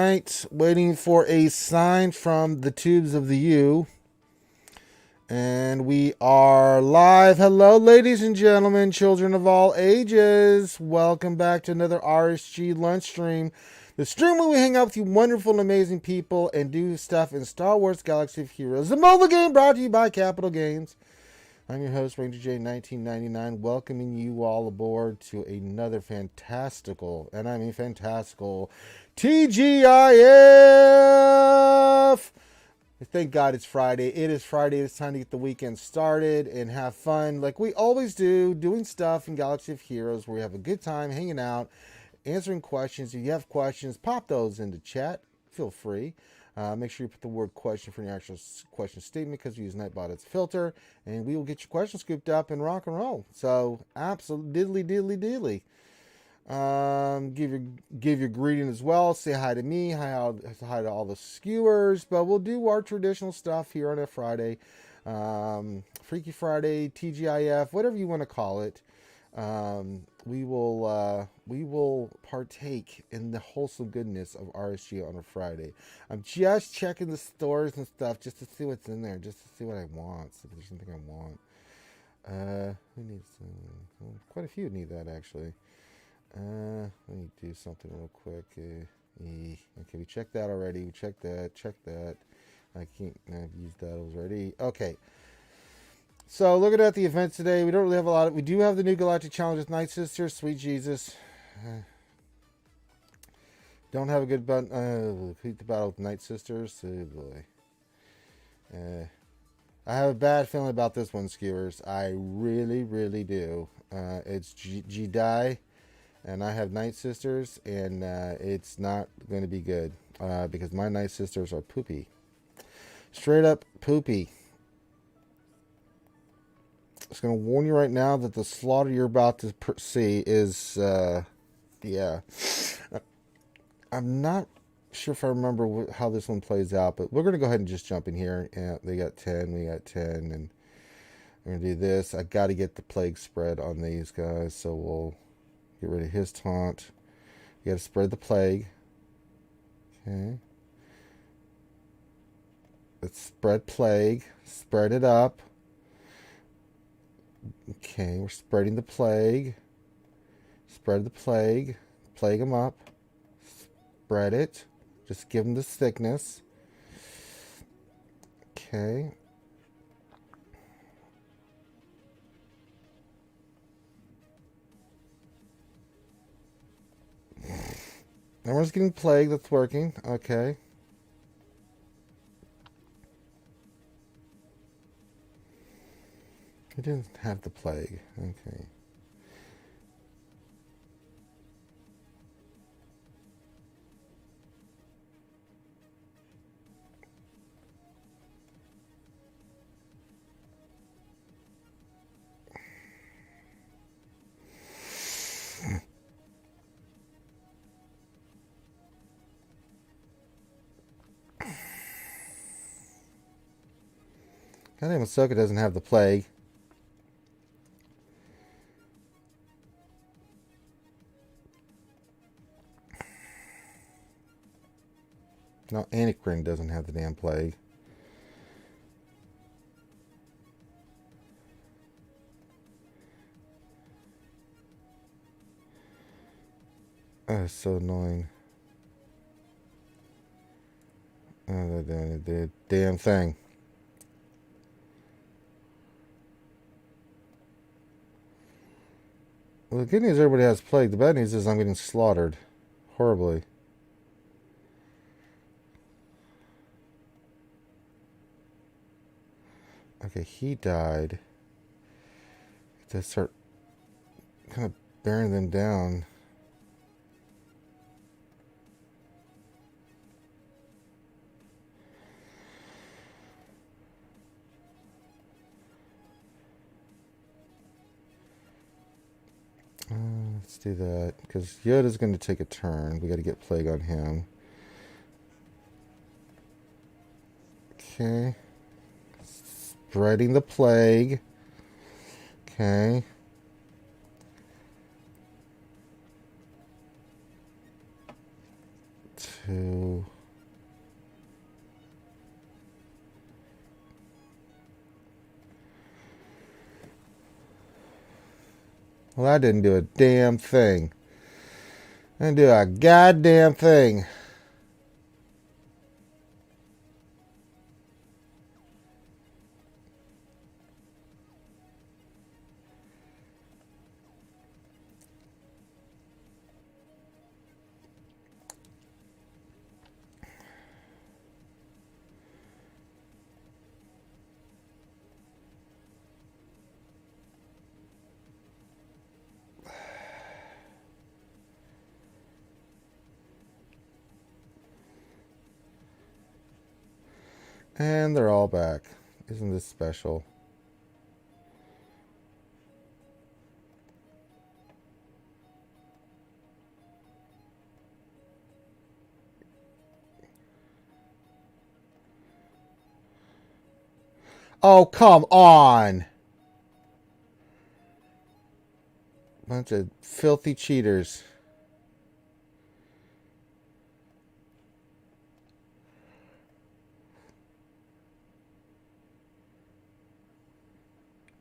right, waiting for a sign from the tubes of the U. And we are live. Hello, ladies and gentlemen, children of all ages. Welcome back to another RSG lunch stream. The stream where we hang out with you wonderful and amazing people and do stuff in Star Wars Galaxy of Heroes, the mobile game brought to you by Capital Games. I'm your host, Ranger J 1999, welcoming you all aboard to another fantastical, and I mean fantastical, TGIF! Thank God it's Friday. It is Friday. It's time to get the weekend started and have fun like we always do, doing stuff in Galaxy of Heroes where we have a good time hanging out, answering questions. If you have questions, pop those into chat. Feel free. Make sure you put the word question for your actual question statement because we use Nightbot as a filter, and we will get your questions scooped up and rock and roll. So, absolutely diddly. Give your greeting as well. Say hi to me. Hi to all the skewers. But we'll do our traditional stuff here on a Friday, Freaky Friday, TGIF, whatever you want to call it. We will partake in the wholesome goodness of RSG on a Friday. I'm just checking the stores and stuff just to see what's in there, just to see what I want. If there's something I want. Who needs quite a few need that actually. Let me do something real quick. Okay, we checked that already. We checked that. I've used that already. Okay. So, looking at the event today, we don't really have a lot we do have the new Galactic Challenge with Night Sisters, sweet Jesus. Don't have a good complete the battle with Night Sisters. Oh boy. I have a bad feeling about this one, skewers. I really do. It's Jedi, and I have Night Sisters, and it's not going to be good because my Night Sisters are poopy. Straight up poopy. Just going to warn you right now that the slaughter you're about to see is, yeah. I'm not sure if I remember how this one plays out, but we're going to go ahead and just jump in here. Yeah, they got 10, we got 10, and we're going to do this. I got to get the plague spread on these guys, so we'll get rid of his taunt. We got to spread the plague. Okay. Let's spread plague. Spread it up. Okay, we're spreading the plague. Spread the plague. Plague them up. Spread it. Just give them the thickness. Okay. Everyone's getting plague. That's working. Okay. He didn't have the plague. Okay. Goddamn, Ahsoka doesn't have the plague. No, Anakin doesn't have the damn plague. Oh, it's so annoying. Oh, the damn thing. Well, the good news is everybody has plague. The bad news is I'm getting slaughtered. Horribly. Okay, he died. To start kind of bearing them down. Let's do that because Yoda's going to take a turn. We got to get plague on him. Okay. Spreading the plague. Okay. Two. Well, that didn't do a damn thing. Didn't do a goddamn thing. And they're all back. Isn't this special? Oh, come on. Bunch of filthy cheaters.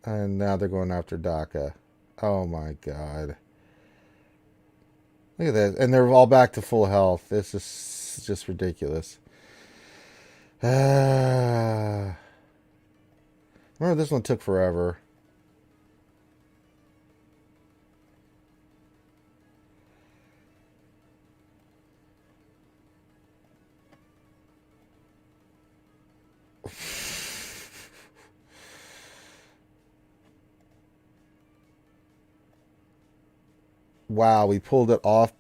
And now they're going after DACA. Oh my god. Look at that. And they're all back to full health. This is just ridiculous. Remember, this one took forever. Wow, we pulled it off.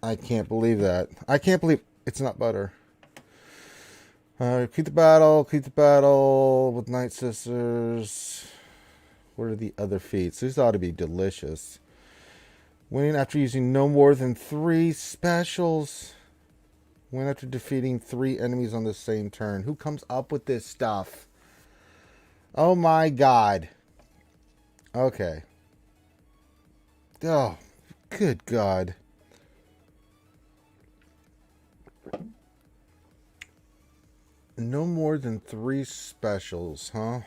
I can't believe that. I can't believe it's not butter. Keep the battle with Night Sisters. What are the other feats? These ought to be delicious. Winning after using no more than 3 specials. Win after defeating 3 enemies on the same turn. Who comes up with this stuff? Oh my god. Okay. Oh, good god. No more than 3 specials, huh?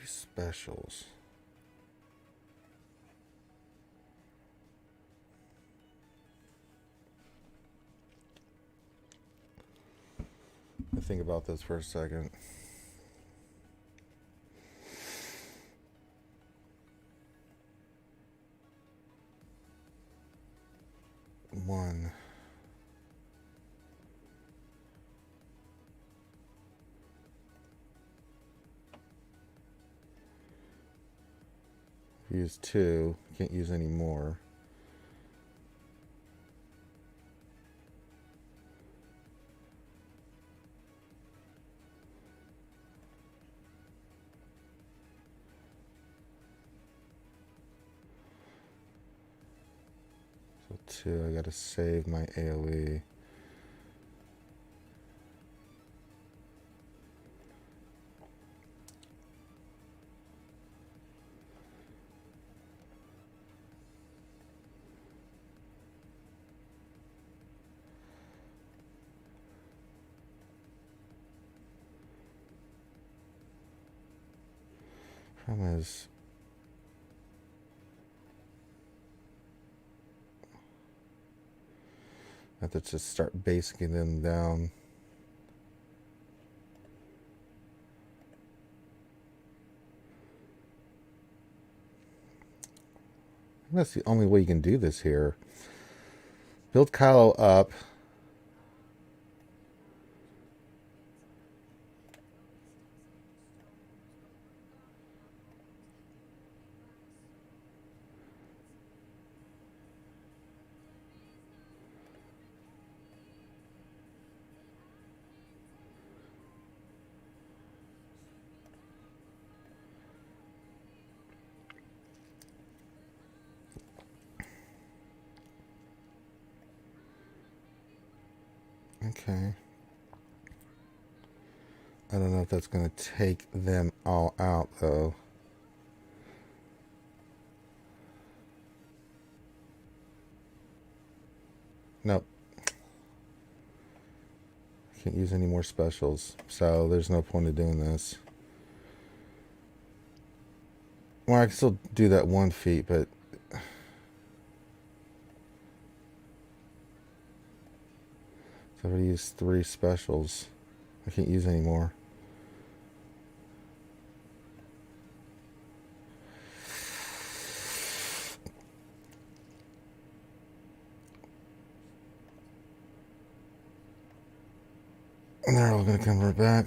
Specials. I think about this for a second. One. Use 2. Can't use any more. So 2. I gotta save my AoE. Problem is, I have to just start basing them down. That's the only way you can do this here. Build Kylo up. Okay. I don't know if that's going to take them all out, though. Nope. Can't use any more specials, so there's no point in doing this. Well, I can still do that 1 feat, but... So I've already used 3 specials. I can't use any more. And they're all going to come right back.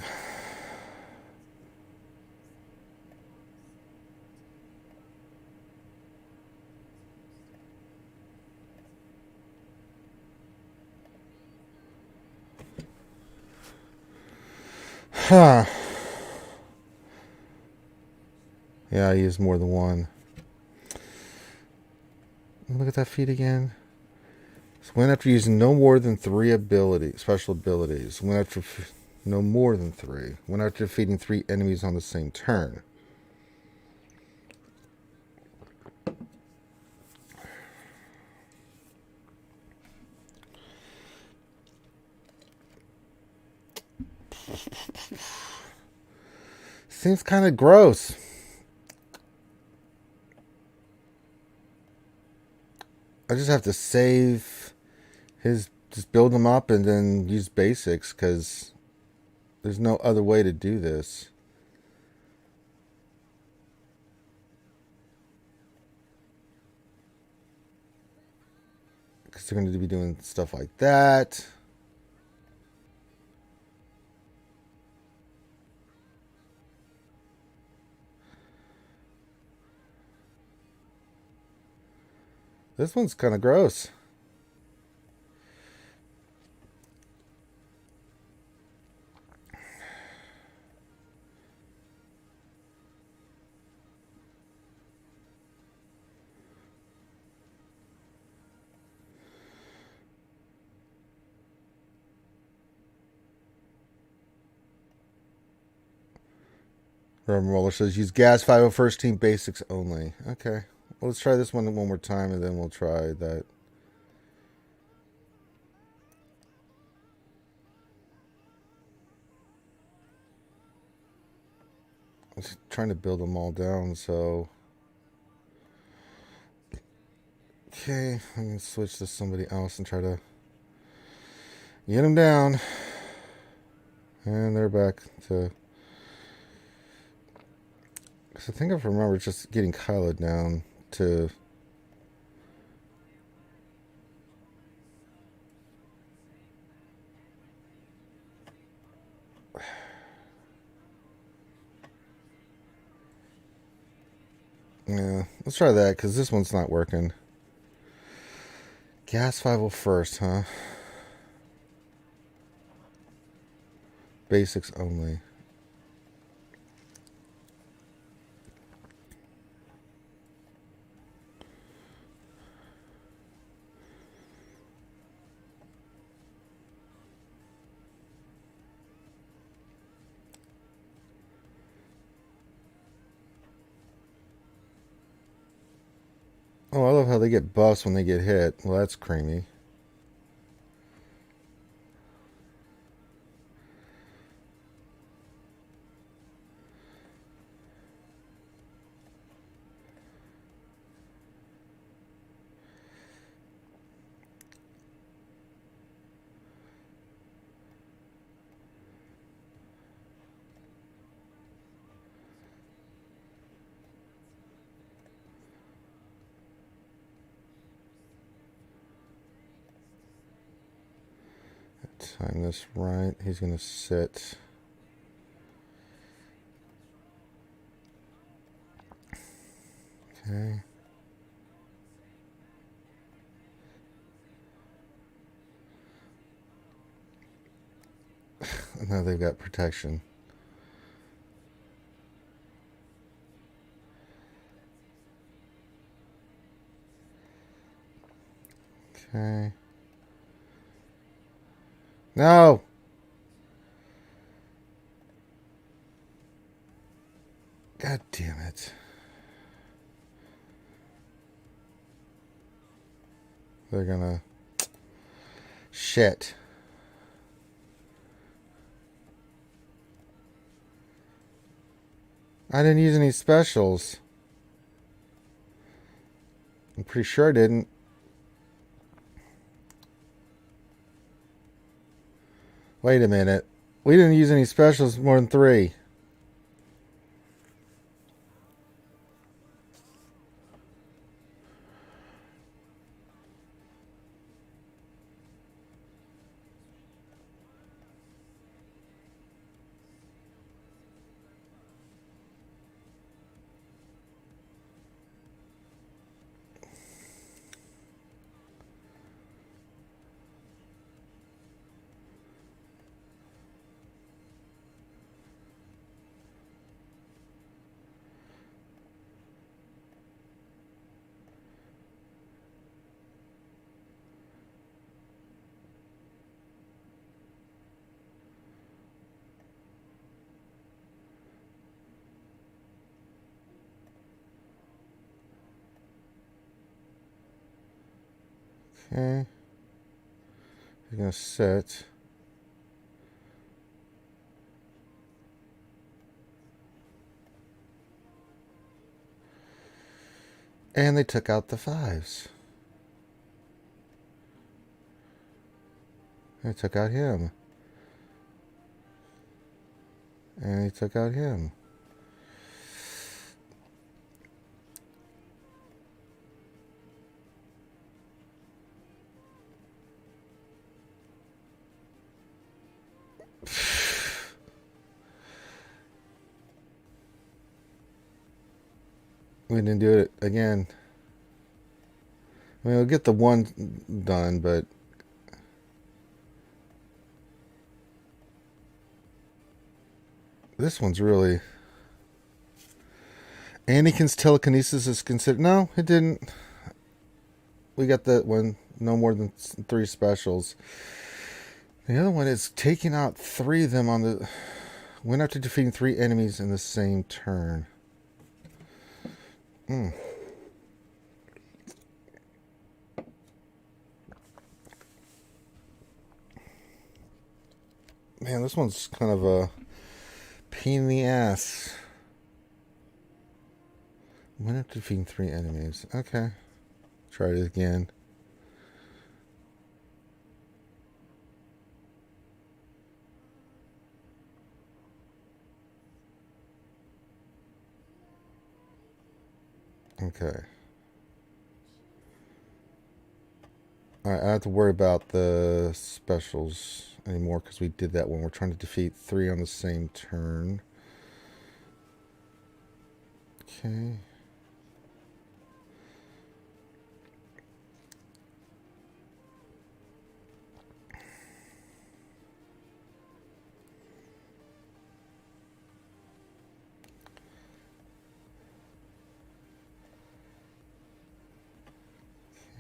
Huh. Yeah, I used more than 1. Look at that feat again. So when after using no more than 3 special abilities. When after no more than 3. When after defeating 3 enemies on the same turn. Seems kind of gross. I just have to save his, just build them up and then use basics because there's no other way to do this. Because they're going to be doing stuff like that. This one's kind of gross. Robin Roller says use gas 501st team basics only. Okay. Well, let's try this one more time and then we'll try that. I'm just trying to build them all down, so... Okay, I'm going to switch to somebody else and try to get them down. And they're back to... Because I think I remember just getting Kyla down to... Yeah, let's try that because this one's not working. Gas 501st, huh? Basics only. Oh, I love how they get buffs when they get hit. Well, that's creamy. Time this right. He's going to sit. Okay. Now they've got protection. Okay. No. God damn it. They're gonna... Shit. I didn't use any specials. I'm pretty sure I didn't. Wait a minute. We didn't use any specials more than 3. Okay. You're gonna sit. And they took out the 5s. They took out him. And he took out him. We didn't do it again. I mean, we'll get the 1 done, but... This one's really... Anakin's telekinesis is considered... No, it didn't. We got that one. No more than 3 specials. The other one is taking out 3 of them on the... Went after defeating 3 enemies in the same turn. Man, this one's kind of a pain in the ass. Went after defeating 3 enemies. Okay. Try it again. Okay. Alright, I don't have to worry about the specials anymore because we did that when we're trying to defeat 3 on the same turn. Okay.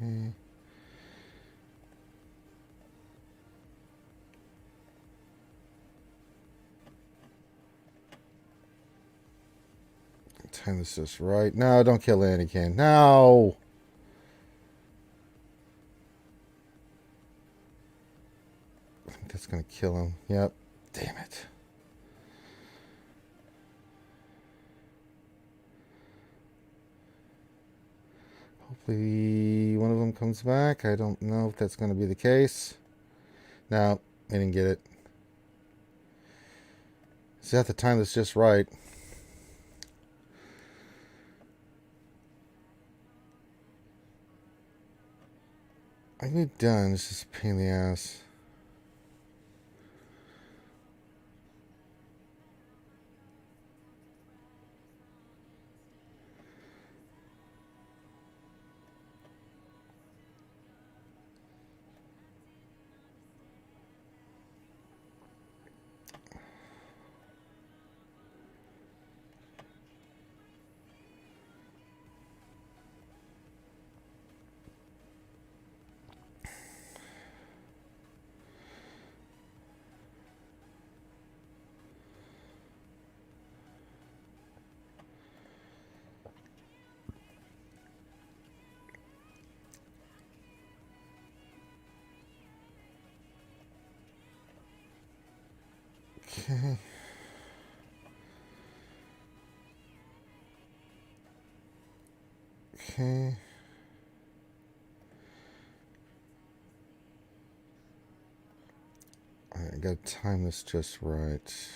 Okay. Time this just right. No, don't kill Anakin. No! I think that's gonna kill him. Yep. Damn it. Hopefully one of them comes back. I don't know if that's going to be the case. No, I didn't get it. See, at the time that's just right. I can be done. It's just a pain in the ass. Okay. Okay. I gotta time this just right.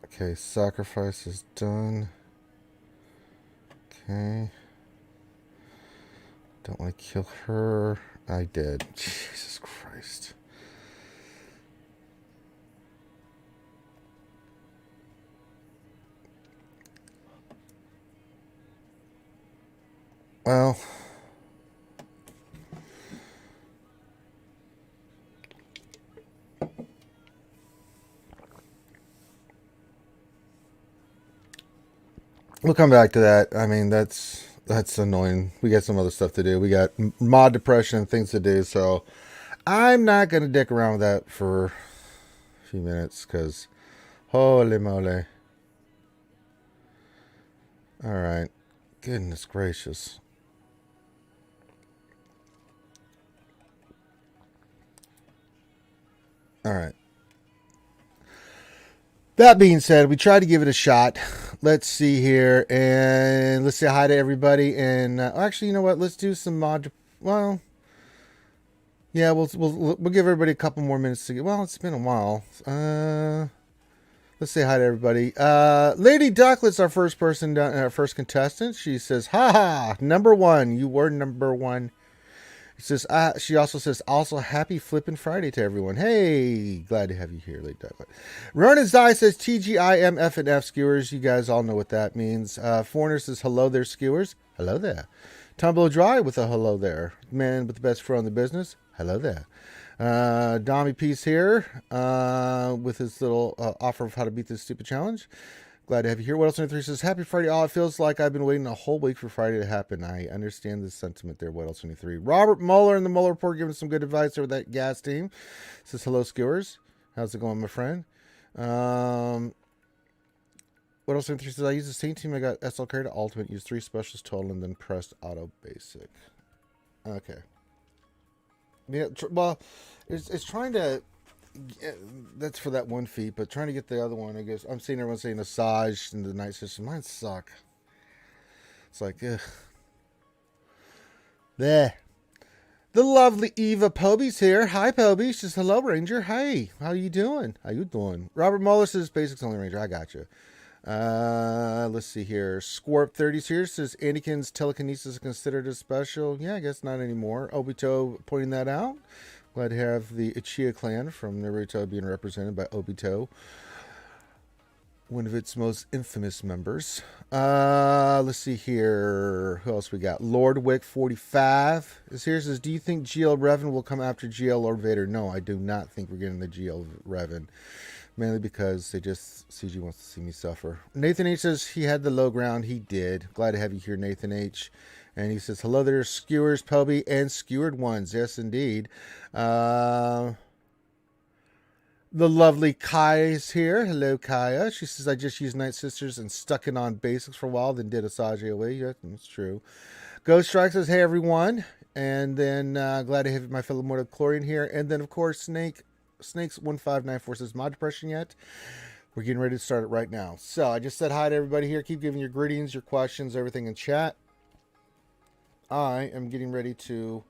Okay, sacrifice is done. Okay. Don't want to kill her. I did. Jesus Christ. Well. We'll come back to that. I mean, that's annoying. We got some other stuff to do. We got mod depression and things to do, so I'm not going to dick around with that for a few minutes, because holy moly. Alright. Goodness gracious. Alright. That being said, we tried to give it a shot. Let's see here, and let's say hi to everybody. And actually, you know what? Let's do some mod. Well, yeah, we'll give everybody a couple more minutes to get. Well, it's been a while. Let's say hi to everybody. Lady Ducklet's our first person, our first contestant. She says, "Ha ha, number one. You were number one." Says, she also says, also happy flipping Friday to everyone. Hey, glad to have you here, Late Douglas. Ronan Zai says, TGIM F and F skewers. You guys all know what that means. Foreigner says, hello there, skewers. Hello there. Tumble Dry with a hello there. Man with the best fro in the business. Hello there. Dommy Peace here with his little offer of how to beat this stupid challenge. Glad to have you here. What else? 23 says, happy Friday. Oh, it feels like I've been waiting a whole week for Friday to happen. I understand the sentiment there. What else? 23. Robert Mueller in the Mueller Report giving some good advice over that gas team. Says, hello, skewers. How's it going, my friend? What else? 23 says, I used the same team. I got SL carry to ultimate, used 3 specials total, and then pressed auto basic. Okay. Yeah, well, it's trying to... That's for that one feat, but trying to get the other one, I guess. I'm seeing everyone saying Asajj in the night system. Mine suck. It's like, ugh. There. The lovely Eva Poby's here. Hi, Poby. She says, hello, Ranger. Hey, how you doing? How you doing? Robert Mueller says, basics only, Ranger. I got you. Let's see here. Scorp 30s here says, Anakin's telekinesis is considered a special. Yeah, I guess not anymore. Obito pointing that out. Glad to have the Uchiha clan from Naruto being represented by Obito, one of its most infamous members. Let's see here. Who else we got? Lord Wick 45 is here. Says, do you think GL Revan will come after GL Lord Vader? No, I do not think we're getting the GL Revan. Mainly because CG wants to see me suffer. Nathan H says he had the low ground. He did. Glad to have you here, Nathan H. And he says, hello there, skewers, Poby, and skewered ones. Yes, indeed. The lovely Kaya is here. Hello, Kaya. She says, I just used Night Sisters and stuck it on basics for a while, then did Asajj AoE. Yeah, that's true. Ghost Strike says, hey, everyone. And then glad to have my fellow mortal Chlorian here. And then, of course, Snakes1594 says, mod depression yet? We're getting ready to start it right now. So I just said hi to everybody here. Keep giving your greetings, your questions, everything in chat. I am getting ready to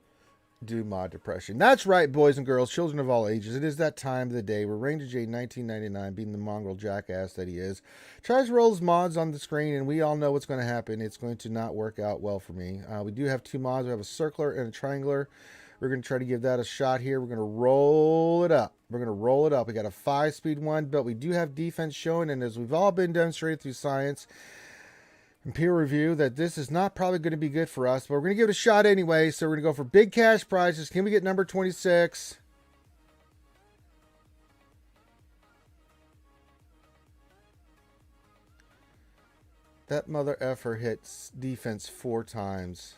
do mod depression. That's right, boys and girls, children of all ages. It is that time of the day where Ranger J 1999, being the mongrel jackass that he is, tries to roll his mods on the screen, and we all know what's going to happen. It's going to not work out well for me. We do have 2 mods. We have a circular and a triangular. We're going to try to give that a shot here. We're going to roll it up. We got a 5-speed one, but we do have defense showing, and as we've all been demonstrated through science and peer review, that this is not probably going to be good for us, but we're going to give it a shot anyway. So we're going to go for big cash prizes. Can we get number 26? That mother effer hits defense 4 times.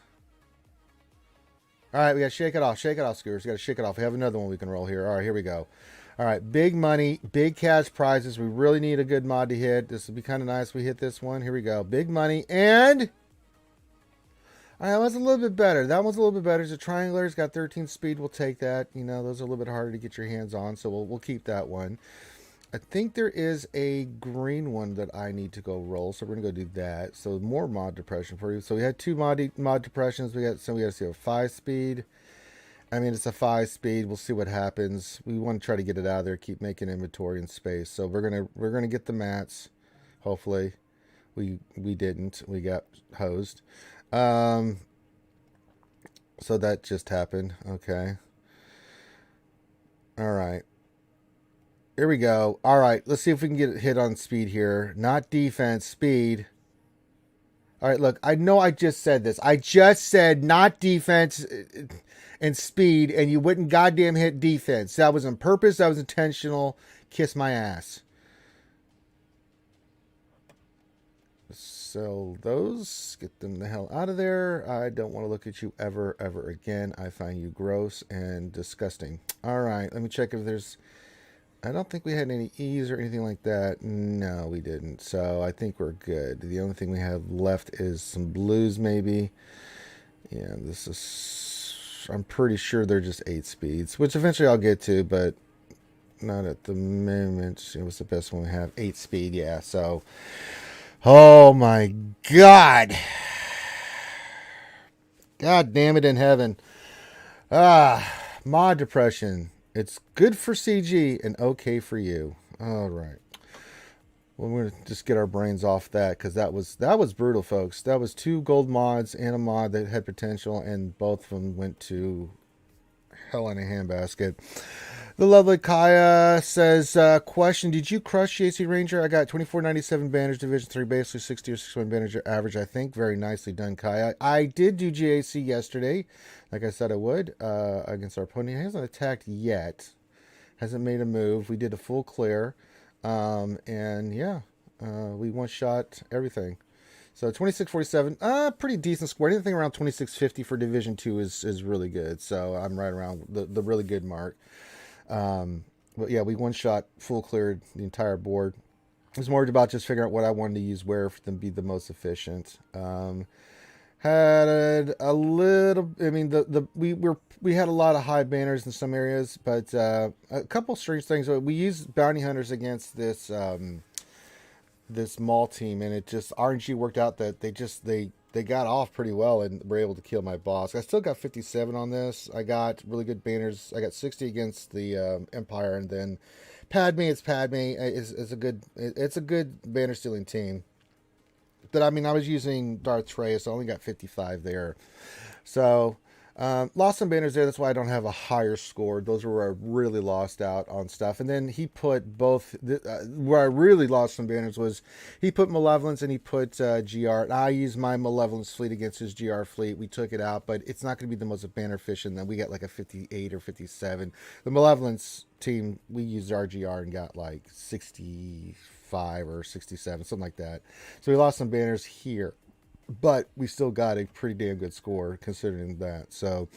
All right, we got to shake it off. Shake it off, skewers. We got to shake it off. We have another one we can roll here. All right, here we go. All All right, big money, big cash prizes. We really need a good mod to hit. This would be kind of nice if we hit this one. Here we go. Big money. And all right, that was a little bit better. That one's a little bit better. It's a triangular. It's got 13 speed. We'll take that. You know, those are a little bit harder to get your hands on, so we'll keep that one. I think there is a green one that I need to go roll, so we're gonna go do that. So more mod depression for you. So we had two mod depressions. We got to see a 5-speed. I mean, it's a 5-speed. We'll see what happens. We want to try to get it out of there. Keep making inventory and space. So we're gonna get the mats. Hopefully, we didn't. We got hosed. So that just happened. Okay. All right. Here we go. All right. Let's see if we can get it hit on speed here. Not defense, speed. All right. Look, I know I just said this. I just said not defense and speed, and you wouldn't goddamn hit defense. That was on purpose. That was intentional. Kiss my ass. So those, get them the hell out of there. I don't want to look at you ever again. I find you gross and disgusting. All right, let me check if there's, I don't think we had any E's or anything like that. No, we didn't. So I think we're good. The only thing we have left is some blues maybe. Yeah, this is, I'm pretty sure they're just 8 speeds, which eventually I'll get to, but not at the moment. It was the best one we have, 8 speed, yeah, so. Oh my God. God damn it in heaven. Mod depression. It's good for CG and okay for you. All right. Well, we're going to just get our brains off that because that was brutal, folks. That was 2 gold mods and a mod that had potential, and both of them went to hell in a handbasket. The lovely Kaya says, question, did you crush JC Ranger? I got 2497 banners, Division 3, basically 60 or 61 banners average, I think. Very nicely done, Kaya. I did do GAC yesterday, like I said I would, against our opponent. He hasn't attacked yet. Hasn't made a move. We did a full clear. And yeah, we one-shot everything. So 2647, pretty decent score. Anything around 2650 for Division 2 is really good. So I'm right around the really good mark. But yeah, we one-shot, full cleared the entire board. I was more about just figuring out what I wanted to use where for them to be the most efficient. Had a little, I mean, we had a lot of high banners in some areas, but a couple strange things. We used bounty hunters against this this mall team, and it just RNG worked out that they got off pretty well and were able to kill my boss. I still got 57 on this. I got really good banners. I got 60 against the Empire, and then Padme. It's Padme. It's a good banner stealing team. But I mean, I was using Darth Trey, so I only got 55 there. So lost some banners there. That's why I don't have a higher score. Those were where I really lost out on stuff. And then he put both, where I really lost some banners was he put Malevolence and he put GR. And I used my Malevolence fleet against his GR fleet. We took it out, but it's not going to be the most banner efficient. Then we got like a 58 or 57. The Malevolence team, we used our GR and got like 65 or 67, something like that. So we lost some banners here. But we still got a pretty damn good score considering that. So,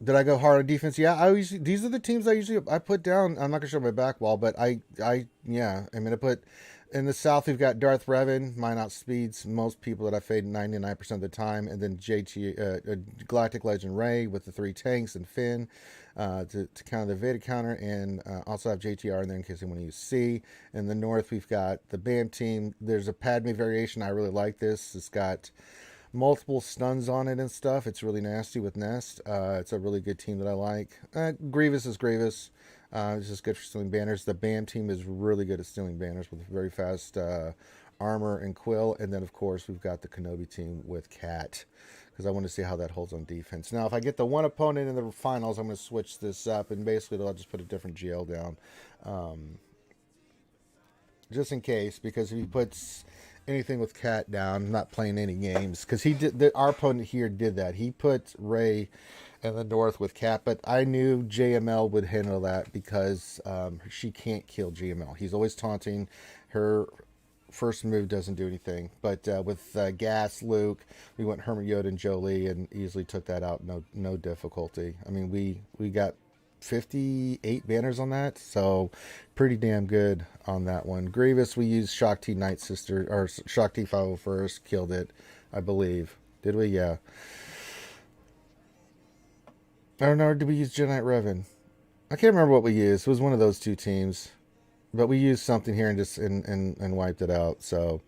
did I go hard on defense? Yeah, these are the teams I put down. I'm not gonna show my back wall, but I put in the south. We've got Darth Revan, mine outspeeds most people that I fade 99% of the time, and then Galactic Legend Rey with the 3 tanks and Finn. To counter the Veda counter, and also have JTR in there in case they want to use C. In the north, we've got the BAM team. There's a Padme variation. I really like this. It's got multiple stuns on it and stuff. It's really nasty with Nest. It's a really good team that I like. Grievous is Grievous. It's just good for stealing banners. The BAM team is really good at stealing banners with very fast armor and Quill. And then, of course, we've got the Kenobi team with Cat, because I want to see how that holds on defense. Now, if I get the one opponent in the finals, I'm going to switch this up, and basically I'll just put a different GL down. Just in case, because if he puts anything with Cat down, I'm not playing any games. Because our opponent here did that. He put Rey in the north with Cat, but I knew JML would handle that because she can't kill JML. He's always taunting her first move doesn't do anything. But with Gas, Luke, we went Hermit, Yoda, and Jolie, and easily took that out. No difficulty. I mean, we got 58 banners on that, so pretty damn good on that one. Grievous, we used Shock T Night Sister, or Shock T 501st, killed it, I believe. Did we? Yeah. I don't know, did we use Jedi Revan? I can't remember what we used. It was one of those two teams. But we used something here and just and wiped it out. So,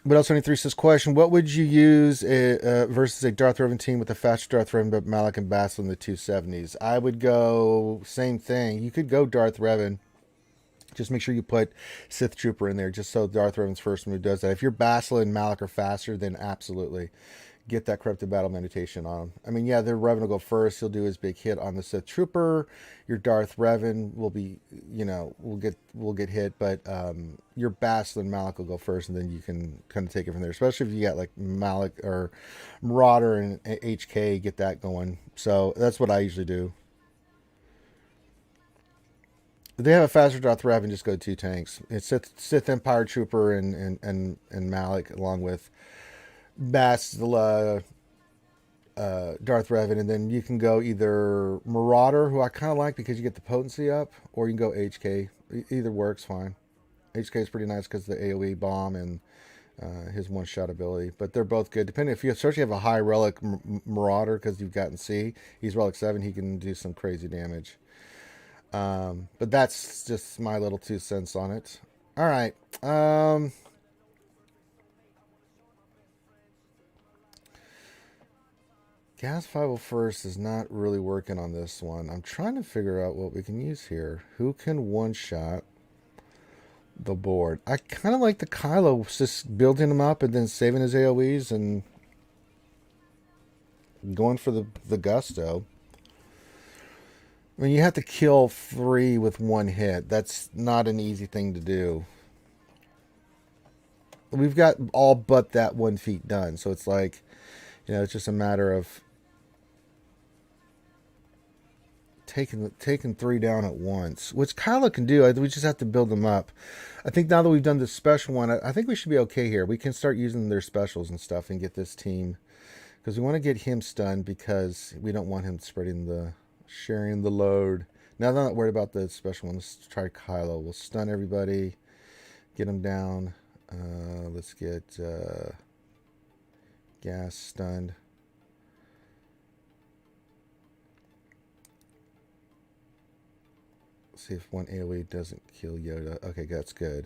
but else 23 says, question, what would you use versus a Darth Revan team with a faster Darth Revan but Malak and Basil in the 270s? I would go same thing. You could go Darth Revan. Just make sure you put Sith Trooper in there just so Darth Revan's first move does that. If your Basil and Malak are faster, then absolutely get that Corrupted Battle Meditation on him. I mean, yeah, the Revan will go first. He'll do his big hit on the Sith Trooper. Your Darth Revan will be, will get hit, but your Basil and Malak will go first, and then you can kind of take it from there. Especially if you got like Malak or Marauder and HK, get that going. So that's what I usually do. If they have a faster Darth Revan, just go 2 tanks. It's Sith Empire Trooper and Malak along with Bass, Darth Revan, and then you can go either Marauder, who I kind of like because you get the potency up, or you can go HK. Either works fine. HK is pretty nice because of the AoE bomb and his one-shot ability, but they're both good. Depending if you especially have a high relic Marauder because you've gotten C, he's relic 7, he can do some crazy damage. But that's just my little 2 cents on it. All right. Gas 501st is not really working on this one. I'm trying to figure out what we can use here. Who can one-shot the board? I kind of like the Kylo, just building him up and then saving his AoEs and going for the gusto. I mean, you have to kill 3 with 1 hit. That's not an easy thing to do. We've got all but that 1 feat done, so it's like, it's just a matter of taking 3 down at once, which Kylo can do. We just have to build them up. I think now that we've done this special one, I think we should be okay here. We can start using their specials and stuff and get this team, because we want to get him stunned because we don't want him sharing the load. Now that I'm not worried about the special one, let's try Kylo. We'll stun everybody, get him down. Let's get Gas stunned. See if 1 AoE doesn't kill Yoda. Okay, that's good.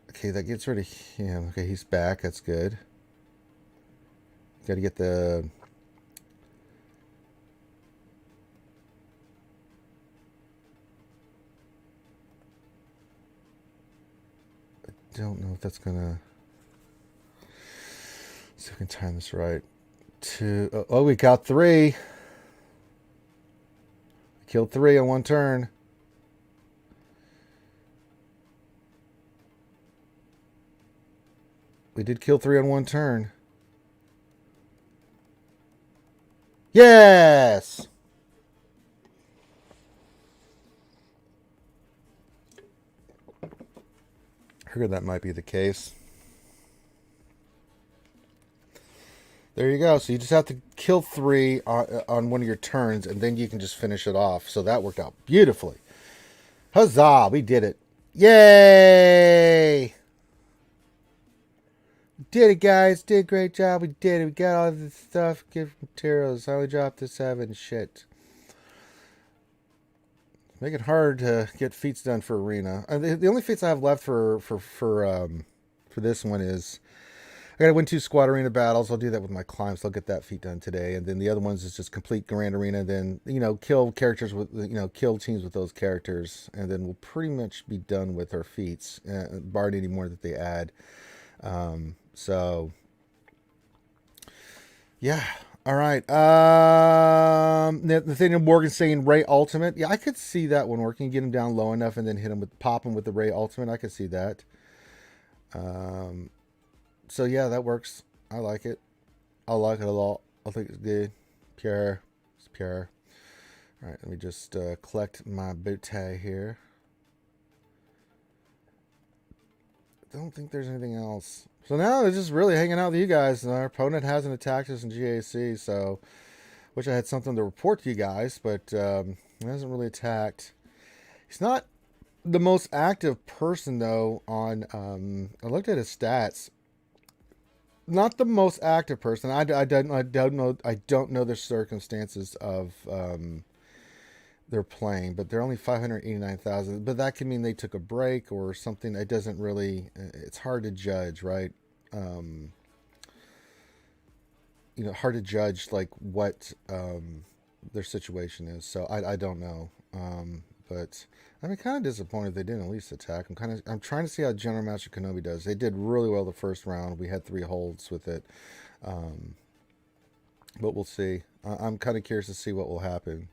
Okay, that gets rid of him. Okay, he's back. That's good. Got to get the... I don't know if that's gonna... See if we can time this right. Oh, we got 3. Killed 3 on 1 turn. We did kill 3 on 1 turn. Yes! I heard that might be the case. There you go. So you just have to kill 3 on one of your turns, and then you can just finish it off. So that worked out beautifully. Huzzah! We did it. Yay! We did it, guys. Did a great job. We did it. We got all this stuff. Gift materials. I only dropped to 7. Shit. Make it hard to get feats done for Arena. The only feats I have left for this one is I gotta win 2 squad arena battles. I'll do that with my climbs. I'll get that feat done today, and then the other ones is just complete Grand Arena. Then kill characters with kill teams with those characters, and then we'll pretty much be done with our feats, barring any more that they add. So yeah. All right. Nathaniel Morgan saying Ray Ultimate. Yeah, I could see that one working. Get him down low enough and then pop him with the Ray Ultimate. I could see that. So yeah, that works. I like it. I like it a lot. I think it's good. Pure. It's pure. All right, let me just collect my bootay here. I don't think there's anything else. So now it's just really hanging out with you guys. And our opponent hasn't attacked us in GAC, so wish I had something to report to you guys, but he hasn't really attacked. He's not the most active person though. On I looked at his stats. Not the most active person. I don't know the circumstances of they're playing, but they're only 589,000. But that could mean they took a break or something. It doesn't really. It's hard to judge, right? Hard to judge like what their situation is. So I don't know. But I'm kind of disappointed they didn't at least attack. I'm trying to see how General Master Kenobi does. They did really well the first round. We had 3 holds with it. But we'll see. I'm kind of curious to see what will happen.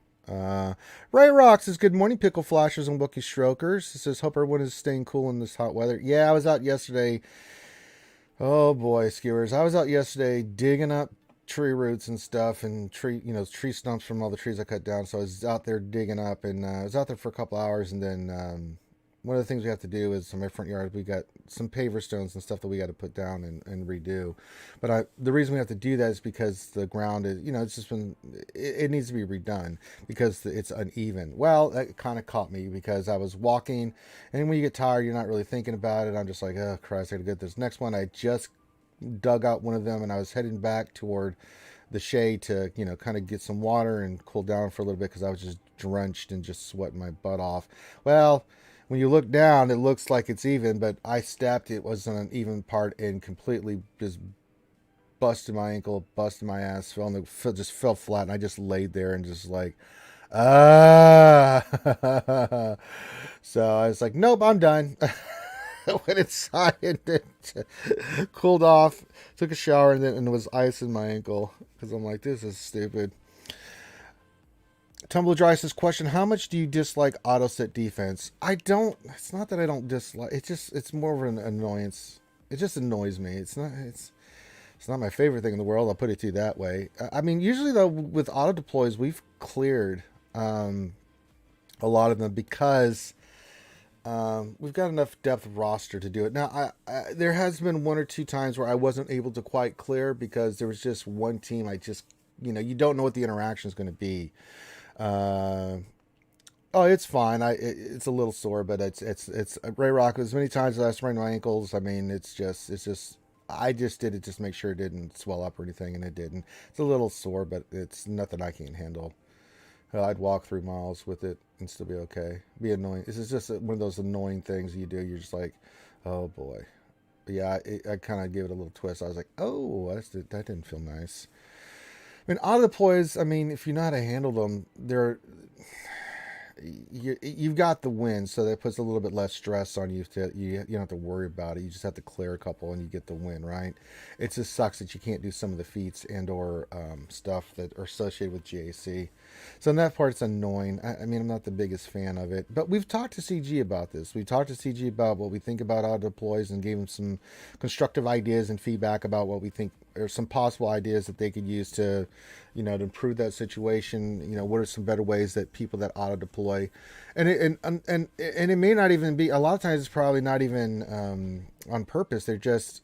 Ray Rock says, good morning, Pickle Flashers and Wookiee Strokers. He says, hope everyone is staying cool in this hot weather. Yeah, I was out yesterday. Oh boy, skewers. I was out yesterday digging up tree roots and stuff and tree stumps from all the trees I cut down. So I was out there digging up, and I was out there for a couple hours, and then one of the things we have to do is in my front yard, we got some paver stones and stuff that we got to put down and redo. But the reason we have to do that is because the ground is, it's just it needs to be redone because it's uneven. Well, that kind of caught me because I was walking, and when you get tired, you're not really thinking about it. I'm just like, oh Christ, I gotta get this next one. I just dug out one of them, and I was heading back toward the shade to, kind of get some water and cool down for a little bit because I was just drenched and just sweating my butt off. Well, when you look down, it looks like it's even, but I stepped. It was an uneven part and completely just busted my ankle, busted my ass, just fell flat, and I just laid there and just like, ah. So I was like, nope, I'm done. Went inside and then cooled off, took a shower, and then there was ice in my ankle because I'm like, this is stupid. Tumble Dry says, question, how much do you dislike auto set defense? I don't. It's not that I don't dislike. It's more of an annoyance. It just annoys me. It's not my favorite thing in the world. I'll put it to you that way. I mean, usually though with auto deploys, we've cleared a lot of them because we've got enough depth of roster to do it. Now, there has been 1 or 2 times where I wasn't able to quite clear because there was just one team. I just, you don't know what the interaction is going to be. It's fine. It's a little sore, but it's Ray Rock. As many times as I sprained my ankles, I mean, it's just I just did it just to make sure it didn't swell up or anything, and it didn't. It's a little sore, but it's nothing I can't handle. I'd walk 3 miles with it and still be okay. Be annoying. This is just one of those annoying things you do. You're just like, oh boy. But yeah, I kind of gave it a little twist. I was like, oh, that didn't feel nice. I mean, auto deploys, I mean, if you know how to handle them, you've got the win, so that puts a little bit less stress on you. You don't have to worry about it. You just have to clear a couple and you get the win, right? It just sucks that you can't do some of the feats and or stuff that are associated with GAC. So in that part, it's annoying. I mean, I'm not the biggest fan of it, but we've talked to CG about this. We talked to CG about what we think about auto deploys and gave him some constructive ideas and feedback about what we think or some possible ideas that they could use to, to improve that situation. What are some better ways that people that auto deploy, and it may not even be. A lot of times, it's probably not even on purpose. They're just,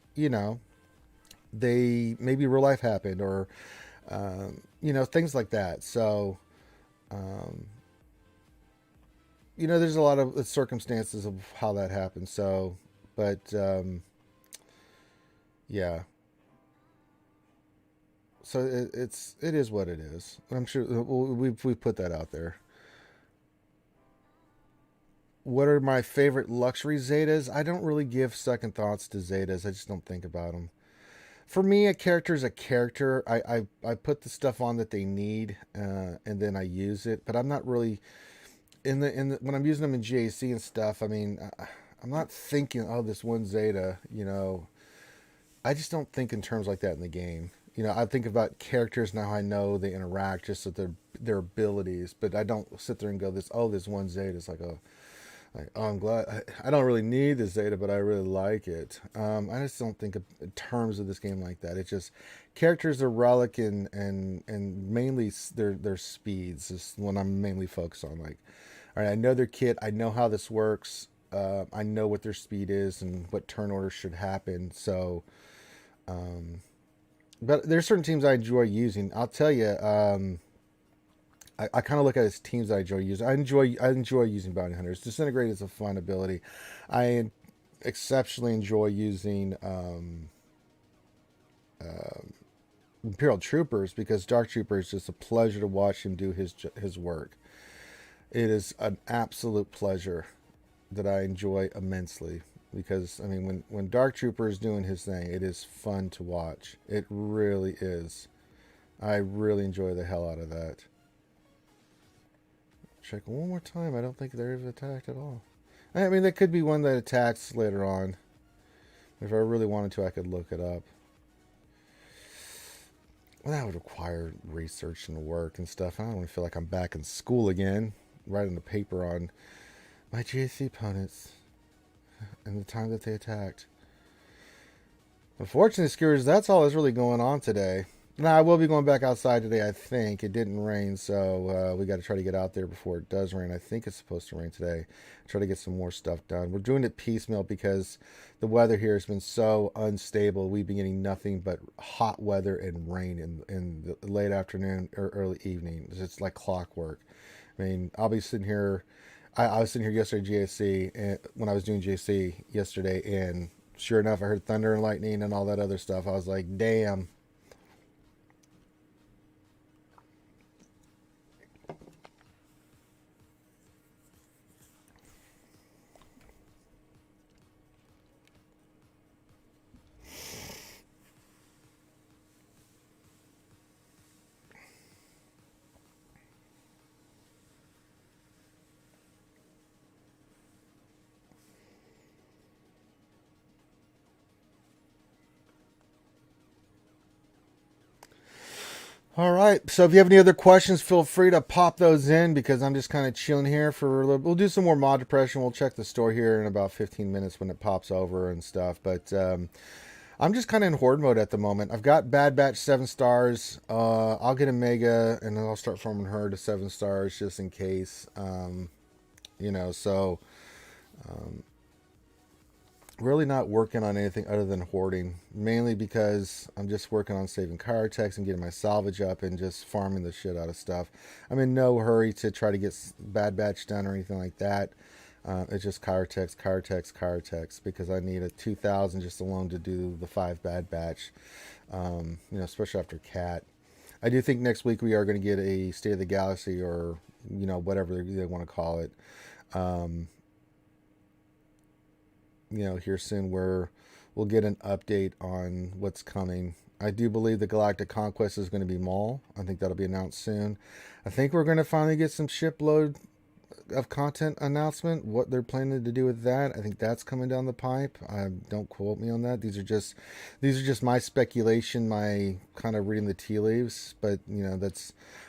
they maybe real life happened or, things like that. So, there's a lot of circumstances of how that happens. So, but yeah. So it is what it is. I'm sure we put that out there. What are my favorite luxury Zetas? I don't really give second thoughts to Zetas. I just don't think about them. For me, a character is a character. I put the stuff on that they need, and then I use it. But I'm not really when I'm using them in GAC and stuff. I mean, I'm not thinking, oh, this one Zeta. I just don't think in terms like that in the game. I think about characters now. I know they interact just with their abilities, but I don't sit there and go, this one Zeta is like Like, oh, I'm glad. I don't really need this data, but I really like it. I just don't think of, in terms of this game like that. It just characters are relic and mainly their speeds is what I'm mainly focused on. Like, all right, I know their kit. I know how this works. I know what their speed is and what turn orders should happen. So, but there's certain teams I enjoy using. I'll tell you. I kind of look at it as teams I enjoy using. I enjoy using bounty hunters. Disintegrate is a fun ability. I exceptionally enjoy using Imperial Troopers because Dark Trooper is just a pleasure to watch him do his work. It is an absolute pleasure that I enjoy immensely because I mean when Dark Trooper is doing his thing, it is fun to watch. It really is. I really enjoy the hell out of that. Check one more time. I don't think they've attacked at all. I mean, there could be one that attacks later on. If I really wanted to, I could look it up. Well, that would require research and work and stuff. I don't really feel like I'm back in school again, writing a paper on my GAC opponents and the time that they attacked. Unfortunately, Skewers, that's all that's really going on today. Now, I will be going back outside today, I think. It didn't rain, so we got to try to get out there before it does rain. I think it's supposed to rain today. Try to get some more stuff done. We're doing it piecemeal because the weather here has been so unstable. We've been getting nothing but hot weather and rain in the late afternoon or early evening. It's like clockwork. I mean, I'll be sitting here. I was sitting here yesterday, GAC, and when I was doing GAC yesterday, and sure enough, I heard thunder and lightning and all that other stuff. I was like, damn. All right. So if you have any other questions, feel free to pop those in because I'm just kind of chilling here for a little. We'll do some more mod depression. We'll check the store here in about 15 minutes when it pops over and stuff. But I'm just kind of in horde mode at the moment. I've got Bad Batch 7 stars. I'll get a Mega and then I'll start farming her to 7 stars just in case. You know, so really not working on anything other than hoarding, mainly because I'm just working on saving car techs and getting my salvage up and just farming the shit out of stuff. I'm in no hurry to try to get Bad Batch done or anything like that. It's just car techs because I need a 2,000 just alone to do the 5 Bad Batch, you know, especially after Cat. I do think next week we are going to get a State of the Galaxy or, you know, whatever they want to call it. You know, here soon where we'll get an update on what's coming. I do believe the Galactic Conquest is going to be Maul. I think that'll be announced soon. I think we're going to finally get some shipload of content announcement, what they're planning to do with that. I think that's coming down the pipe. Don't quote me on that. These are just my speculation, my kind of reading the tea leaves, but you know,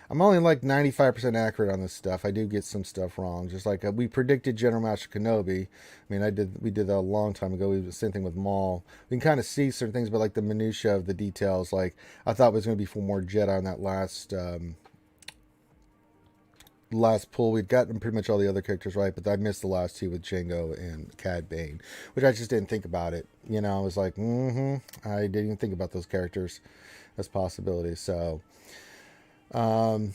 I'm only like 95% accurate on this stuff. I do get some stuff wrong. Just like we predicted General Master Kenobi. I mean, we did that a long time ago. We did the same thing with Maul. We can kind of see certain things, but like the minutia of the details, like I thought it was going to be for more Jedi on that last pull. We'd gotten pretty much all the other characters right, but I missed the last two with Jango and Cad Bane, which I just didn't think about it. You know, I was like, I didn't even think about those characters as possibilities. So, and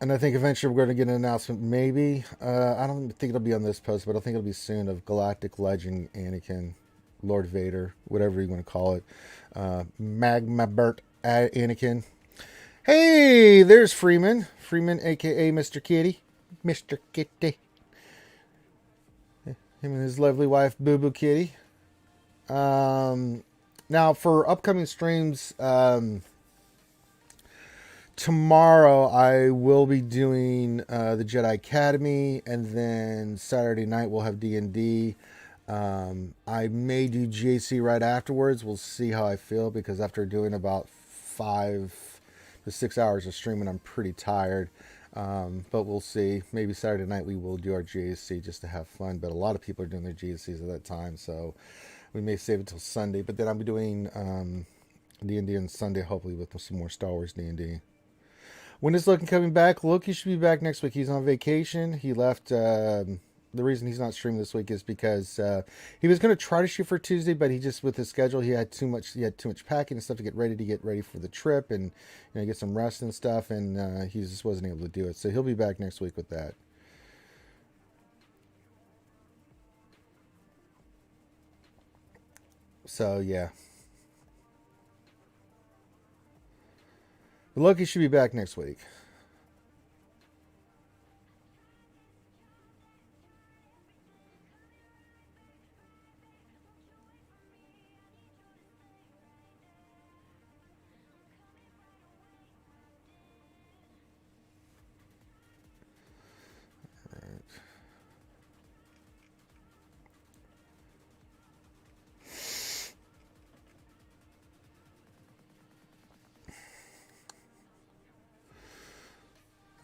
I think eventually we're going to get an announcement, maybe. I don't think it'll be on this post, but I think it'll be soon, of Galactic Legend Anakin, Lord Vader, whatever you want to call it. Magma Burt Anakin. Hey, there's Freeman. Freeman, a.k.a. Mr. Kitty. Mr. Kitty. Him and his lovely wife, Boo Boo Kitty. Now, for upcoming streams, tomorrow I will be doing the Jedi Academy, and then Saturday night we'll have D&D. I may do JC right afterwards. We'll see how I feel, because after doing about 5 to 6 hours of streaming, I'm pretty tired. But we'll see. Maybe Saturday night we will do our GAC just to have fun. But a lot of people are doing their GACs at that time, so we may save it till Sunday. But then I'll be doing D&D on Sunday, hopefully with some more Star Wars D&D. When is Loki coming back? Loki should be back next week. He's on vacation. He left. The reason he's not streaming this week is because he was going to try to shoot for Tuesday, but he just, with his schedule, he had too much packing and stuff to get ready for the trip and get some rest and stuff, and he just wasn't able to do it. So he'll be back next week with that. So yeah. But Loki should be back next week.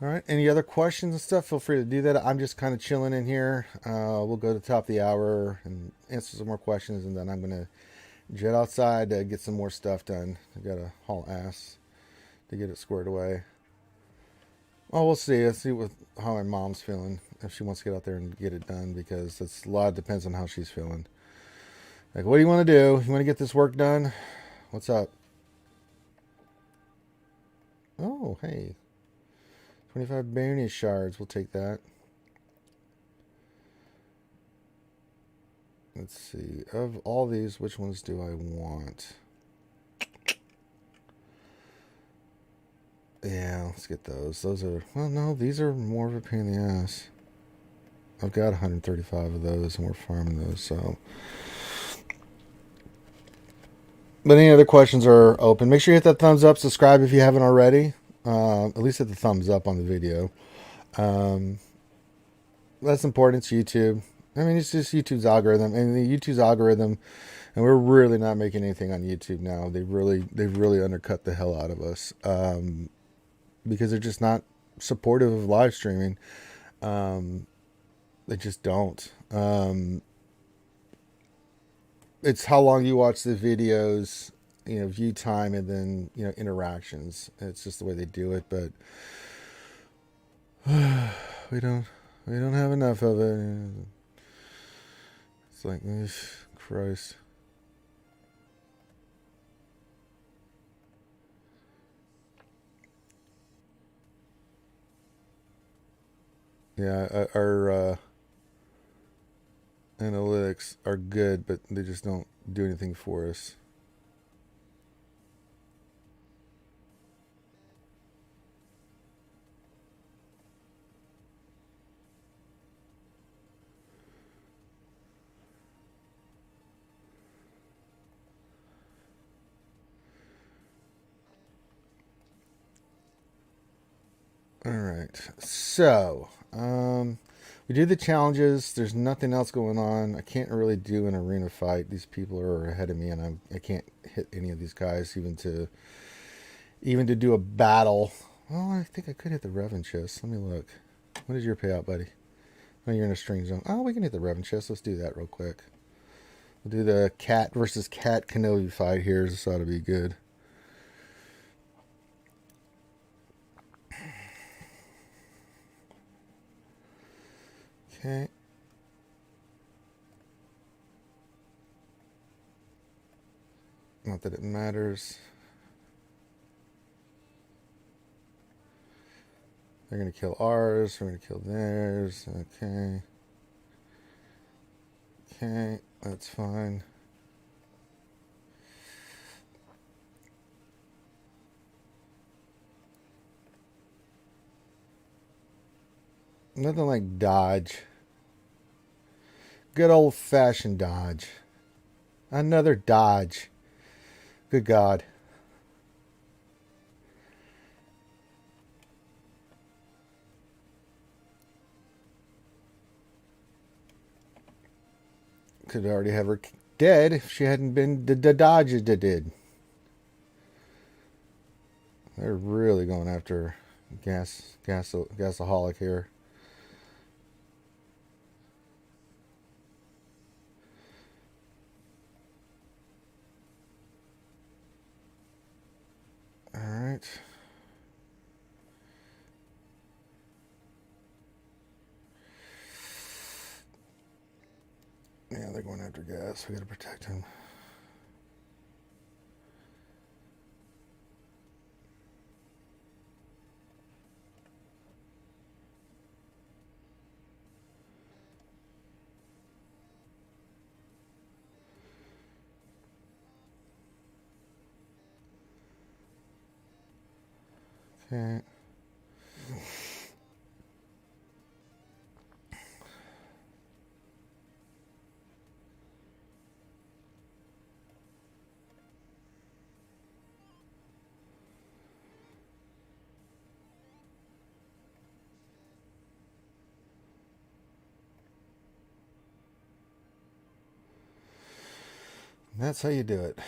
All right. Any other questions and stuff? Feel free to do that. I'm just kind of chilling in here. We'll go to the top of the hour and answer some more questions, and then I'm going to jet outside to get some more stuff done. I got to haul ass to get it squared away. Oh, we'll see. Let's see how my mom's feeling, if she wants to get out there and get it done, because it's a lot depends on how she's feeling. Like, what do you want to do? You want to get this work done? What's up? Oh, hey. 25 Barony shards. We'll take that. Let's see. Of all these, which ones do I want? Yeah, let's get those. Those are... Well, no, these are more of a pain in the ass. I've got 135 of those, and we're farming those, so... But any other questions are open. Make sure you hit that thumbs up. Subscribe if you haven't already. At least hit the thumbs up on the video. That's important. It's YouTube. I mean, it's just YouTube's algorithm. And the YouTube's algorithm, and we're really not making anything on YouTube now. They've really undercut the hell out of us. Because they're just not supportive of live streaming. They just don't. It's how long you watch the videos, view time, and then, interactions. It's just the way they do it, but we don't have enough of it. It's like, Christ. Yeah, our analytics are good, but they just don't do anything for us. All right, so we do the challenges. There's nothing else going on. I can't really do an arena fight. These people are ahead of me, and I can't hit any of these guys even to do a battle. Well, I think I could hit the Revan chest. Let me look. What is your payout, buddy? Oh, you're in a string zone. Oh, we can hit the Revan chest. Let's do that real quick. We'll do the cat versus cat Kenobi fight here. This ought to be good. Okay. Not that it matters. They're going to kill ours. We're going to kill theirs. Okay. Okay, that's fine. Nothing like dodge. Good old-fashioned dodge. Another dodge. Good God. Could already have her dead if she hadn't been the dodge it did. They're really going after her. gasaholic here. All right. Yeah, they're going after gas. We got to protect him. Okay. That's how you do it.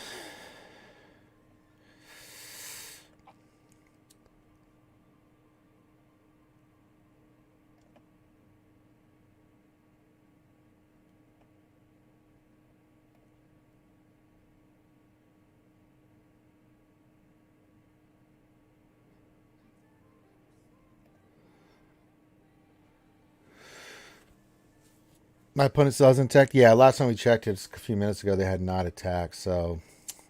My opponent still hasn't attacked. Yeah, last time we checked it a few minutes ago, they had not attacked. So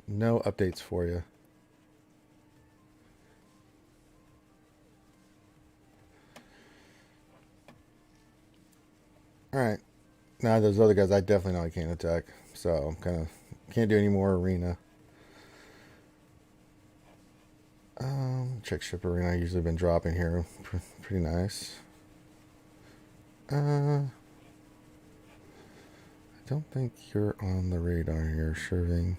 no updates for you. All right. Now those other guys, I definitely know I can't attack. So I'm kind of can't do any more arena. Check ship arena. I've usually been dropping here. Pretty nice. I don't think you're on the radar here, Sherving.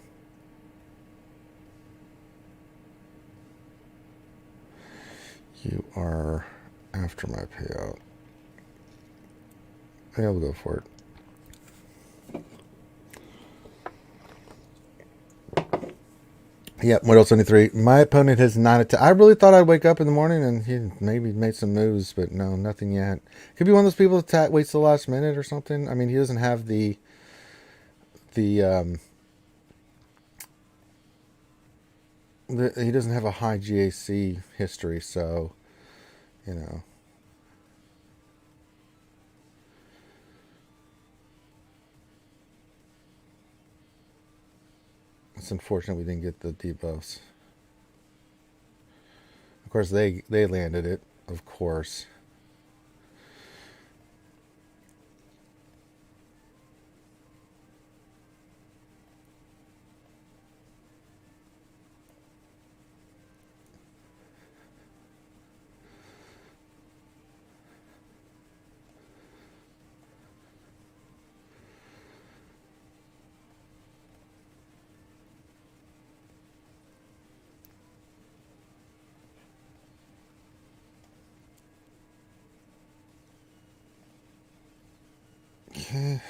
You are after my payout. Yeah, we'll go for it. Yep, Model 73. My opponent has not attacked. I really thought I'd wake up in the morning and he maybe made some moves, but no, nothing yet. Could be one of those people that waits the last minute or something. I mean, he doesn't have he doesn't have a high GAC history, so, you know. It's unfortunate we didn't get the debuffs. Of course, they landed it, of course. Okay.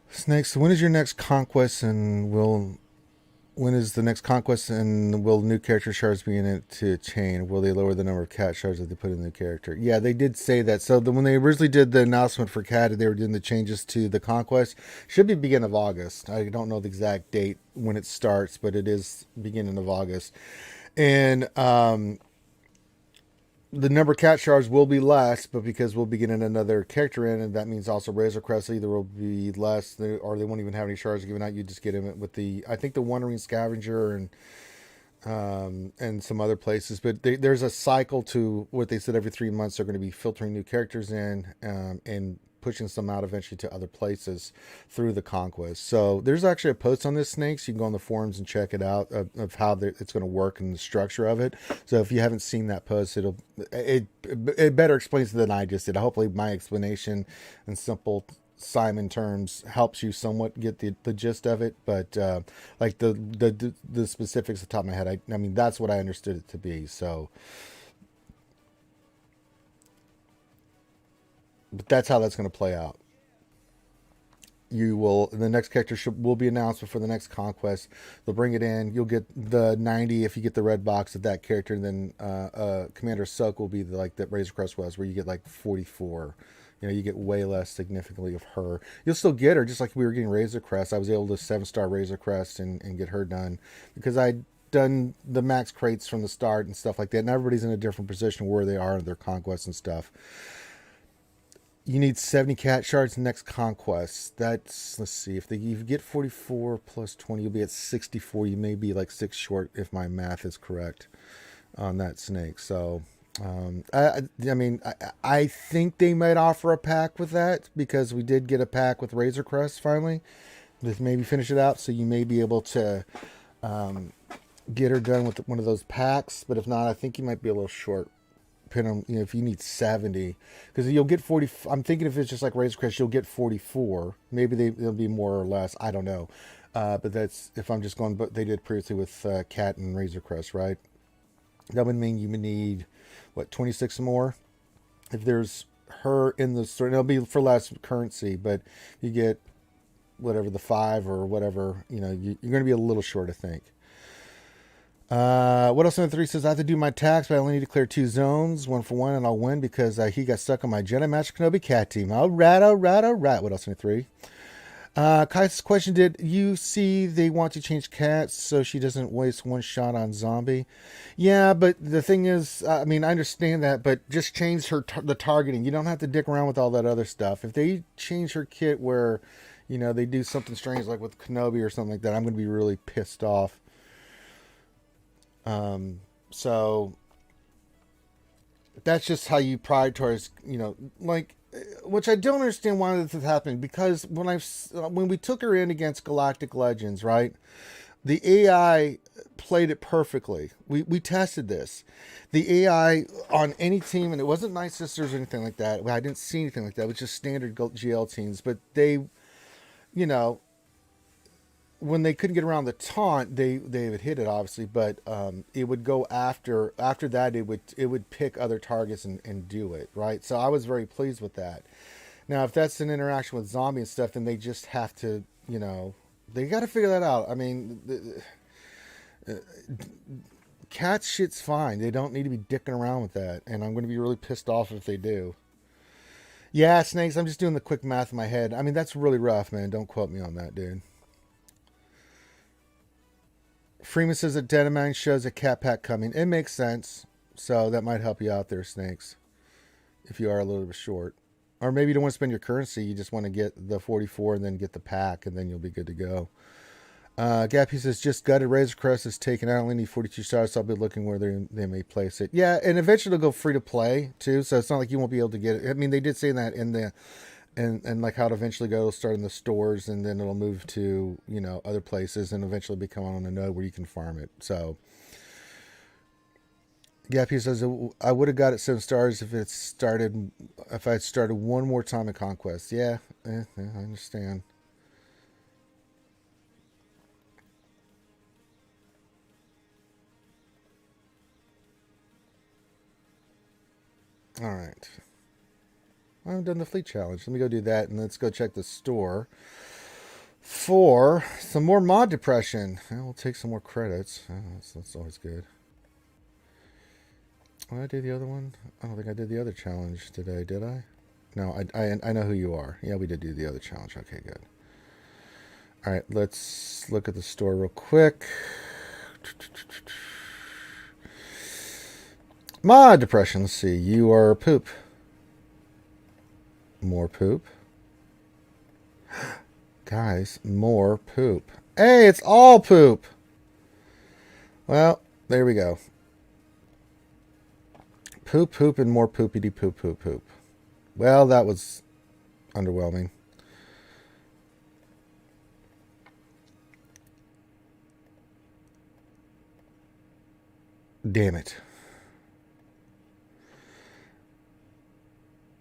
Snakes, when is your next conquest and when is the next conquest and will new character shards be in it to chain? Will they lower the number of cat shards that they put in the character? Yeah, they did say that. So when they originally did the announcement for cat, they were doing the changes to the conquest. Should be beginning of August. I don't know the exact date when it starts, but it is beginning of August. And the number of cat shards will be less, but because we'll be getting another character in, and that means also Razor Crest either will be less, or they won't even have any shards given out. You just get them with I think the Wandering Scavenger and some other places. But there's a cycle to what they said every 3 months they're going to be filtering new characters in and pushing some out eventually to other places through the conquest. So there's actually a post on this snakes. You can go on the forums and check it out of how it's going to work and the structure of it. So if you haven't seen that post, it better explains it than I just did. Hopefully my explanation in simple Simon terms helps you somewhat get the gist of it, but like the specifics at the top of my head, I mean that's what I understood it to be. So But that's how that's going to play out. You will, the next character will be announced before the next conquest. They'll bring it in. You'll get the 90 if you get the red box of that character. And then Commander Soak will be like that Razor Crest was, where you get like 44. You know, you get way less significantly of her. You'll still get her, just like we were getting Razor Crest. I was able to 7-star Razor Crest and get her done because I'd done the max crates from the start and stuff like that. And everybody's in a different position where they are in their conquests and stuff. You need 70 cat shards next conquest. That's, let's see, if you get 44 plus 20, you'll be at 64. You may be like 6 short if my math is correct on that snake. So, I mean, I think they might offer a pack with that because we did get a pack with Razor Crest finally. Let's maybe finish it out. So you may be able to get her done with one of those packs. But if not, I think you might be a little short. You know, if you need 70, because you'll get 40. I'm thinking if it's just like Razor Crest, you'll get 44. Maybe they'll be more or less. I don't know. But that's if I'm just going. But they did previously with Cat and Razor Crest, right? That would mean you would need what 26 more. If there's her in the store, it'll be for less currency, but you get whatever the 5 or whatever. You know, you're going to be a little short, I think. What else? 3 says I have to do my tax, but I only need to clear 2 zones, 1 for 1, and I'll win because he got stuck on my Jedi Master Kenobi cat team. All right. What else? 3. Kai's question: did you see they want to change cats so she doesn't waste 1 shot on zombie? Yeah, but the thing is, I mean, I understand that, but just change the targeting. You don't have to dick around with all that other stuff. If they change her kit where, you know, they do something strange like with Kenobi or something like that, I'm going to be really pissed off. So that's just how you prioritize, you know, like, which I don't understand why this is happening, because when we took her in against Galactic Legends, right, the AI played it perfectly. We tested this. The AI on any team, and it wasn't Night Sisters or anything like that. I didn't see anything like that. It was just standard GL teams, but they, you know, when they couldn't get around the taunt, they would hit it obviously, but it would go after that. It would pick other targets and do it right. So I was very pleased with that. Now, if that's an interaction with zombie and stuff, then they just have to, you know, they got to figure that out. I mean, cat shit's fine. They don't need to be dicking around with that, and I'm going to be really pissed off if they do. Yeah, Snakes. I'm just doing the quick math in my head. I mean, that's really rough, man. Don't quote me on that, dude. Freeman says that Deadman shows a cat pack coming. It makes sense. So that might help you out there, Snakes. If you are a little bit short. Or maybe you don't want to spend your currency. You just want to get the 44 and then get the pack. And then you'll be good to go. Gappy says, just gutted. Razor Crest is taken. I only need 42 stars. So I'll be looking where they may place it. Yeah, and eventually it'll go free to play too. So it's not like you won't be able to get it. I mean, they did say that in the... And like how it eventually go, it'll start in the stores and then it'll move to, you know, other places and eventually become on a node where you can farm it. So, Gappy says, I would have got it 7 stars if I had started one more time in Conquest. Yeah, I understand. All right. I haven't done the fleet challenge. Let me go do that, and let's go check the store for some more mod depression. We'll take some more credits. That's always good. Did I do the other one? I don't think I did the other challenge today, did I? No, I know who you are. Yeah, we did do the other challenge. Okay, good. All right, let's look at the store real quick. Mod depression. Let's see. You are poop. More poop. Guys, more poop. Hey, it's all poop. Well, there we go. Poop, poop, and more poopity poop, poop, poop. Well, that was underwhelming. Damn it.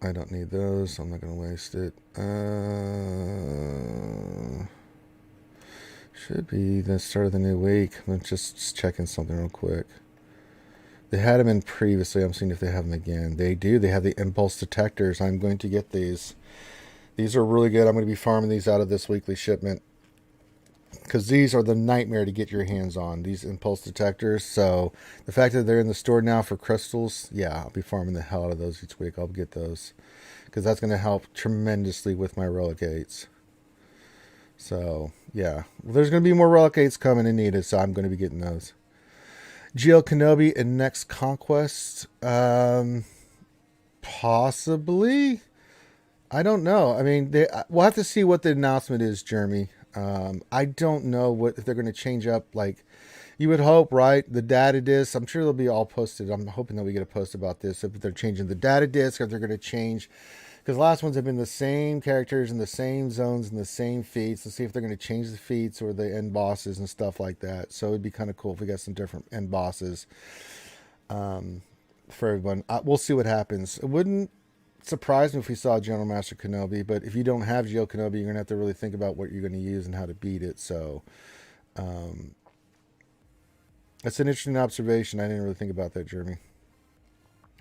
I don't need those, so I'm not going to waste it. Should be the start of the new week. I'm just checking something real quick. They had them in previously. I'm seeing if they have them again. They do. They have the impulse detectors. I'm going to get these. These are really good. I'm going to be farming these out of this weekly shipment, because these are the nightmare to get your hands on, these impulse detectors. So the fact that they're in the store now for crystals, yeah, I'll be farming the hell out of those each week. I'll get those, because that's going to help tremendously with my relicates. So yeah, there's going to be more relicates coming and needed, so I'm going to be getting those. GL Kenobi and Next Conquest, possibly. I don't know. I mean, we'll have to see what the announcement is, Jeremy. I don't know if they're going to change up. Like, you would hope, right? The data disc. I'm sure they'll be all posted. I'm hoping that we get a post about this. If they're changing the data disc, if they're going to change, because the last ones have been the same characters and the same zones and the same feats. Let's see if they're going to change the feats or the end bosses and stuff like that. So it'd be kind of cool if we got some different end bosses for everyone. We'll see what happens. It wouldn't surprise me if we saw General Master Kenobi, but if you don't have GL Kenobi, you're going to have to really think about what you're going to use and how to beat it. So that's an interesting observation. I didn't really think about that, Jeremy.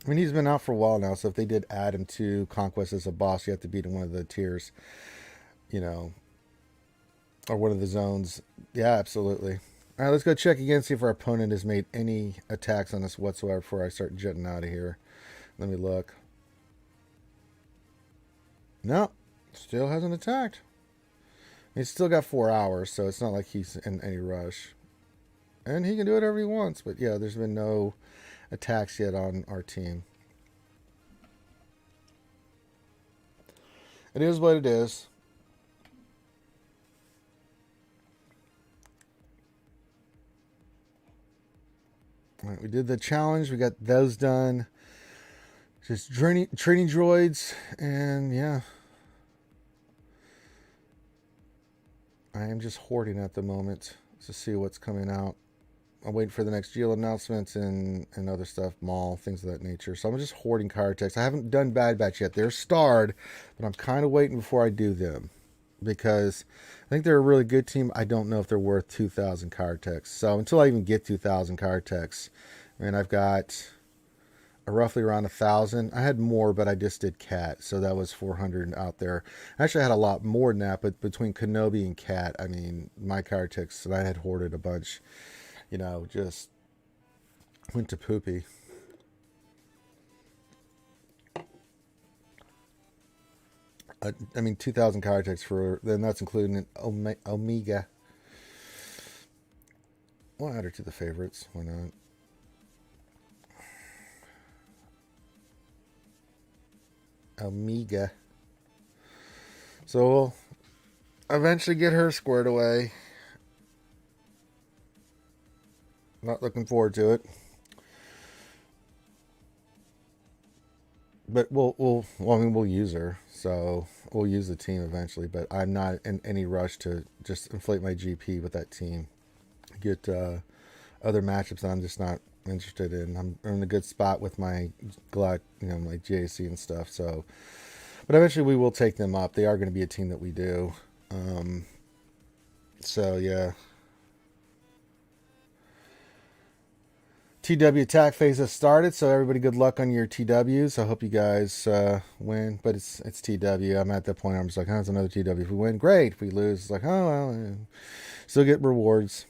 I mean, he's been out for a while now, so if they did add him to Conquest as a boss, you have to beat in one of the tiers, or one of the zones. Yeah, absolutely. All right, let's go check again, see if our opponent has made any attacks on us whatsoever before I start jetting out of here. Let me look. No, still hasn't attacked. He's still got 4 hours, so it's not like he's in any rush. And he can do whatever he wants, but yeah, there's been no attacks yet on our team. It is what it is. All right, we did the challenge. We got those done. Just training droids, and yeah. I am just hoarding at the moment to see what's coming out. I'm waiting for the next GL announcements and other stuff, mall, things of that nature. So I'm just hoarding card techs. I haven't done Bad Batch yet. They're starred, but I'm kind of waiting before I do them, because I think they're a really good team. I don't know if they're worth 2,000 card techs. So until I even get 2,000 card techs, and I've got roughly around 1,000. I had more, but I just did Cat, so that was 400 out there. Actually, I had a lot more than that, but between Kenobi and Cat, I mean, my card techs, and I had hoarded a bunch, just went to poopy. I mean, 2,000 card techs then that's including an Omega. We'll add her to the favorites. Why not? Omega. So we'll eventually get her squared away. Not looking forward to it. But we'll use her. So we'll use the team eventually. But I'm not in any rush to just inflate my GP with that team. Get other matchups that I'm just not interested in. I'm in a good spot with my my JAC and stuff. So, but eventually we will take them up. They are going to be a team that we do. So yeah. TW attack phase has started, so everybody good luck on your TWs. I hope you guys win, but it's TW. I'm at that point, I'm just like, it's another TW. If we win, great. If we lose, it's like, oh, well, yeah. Still get rewards.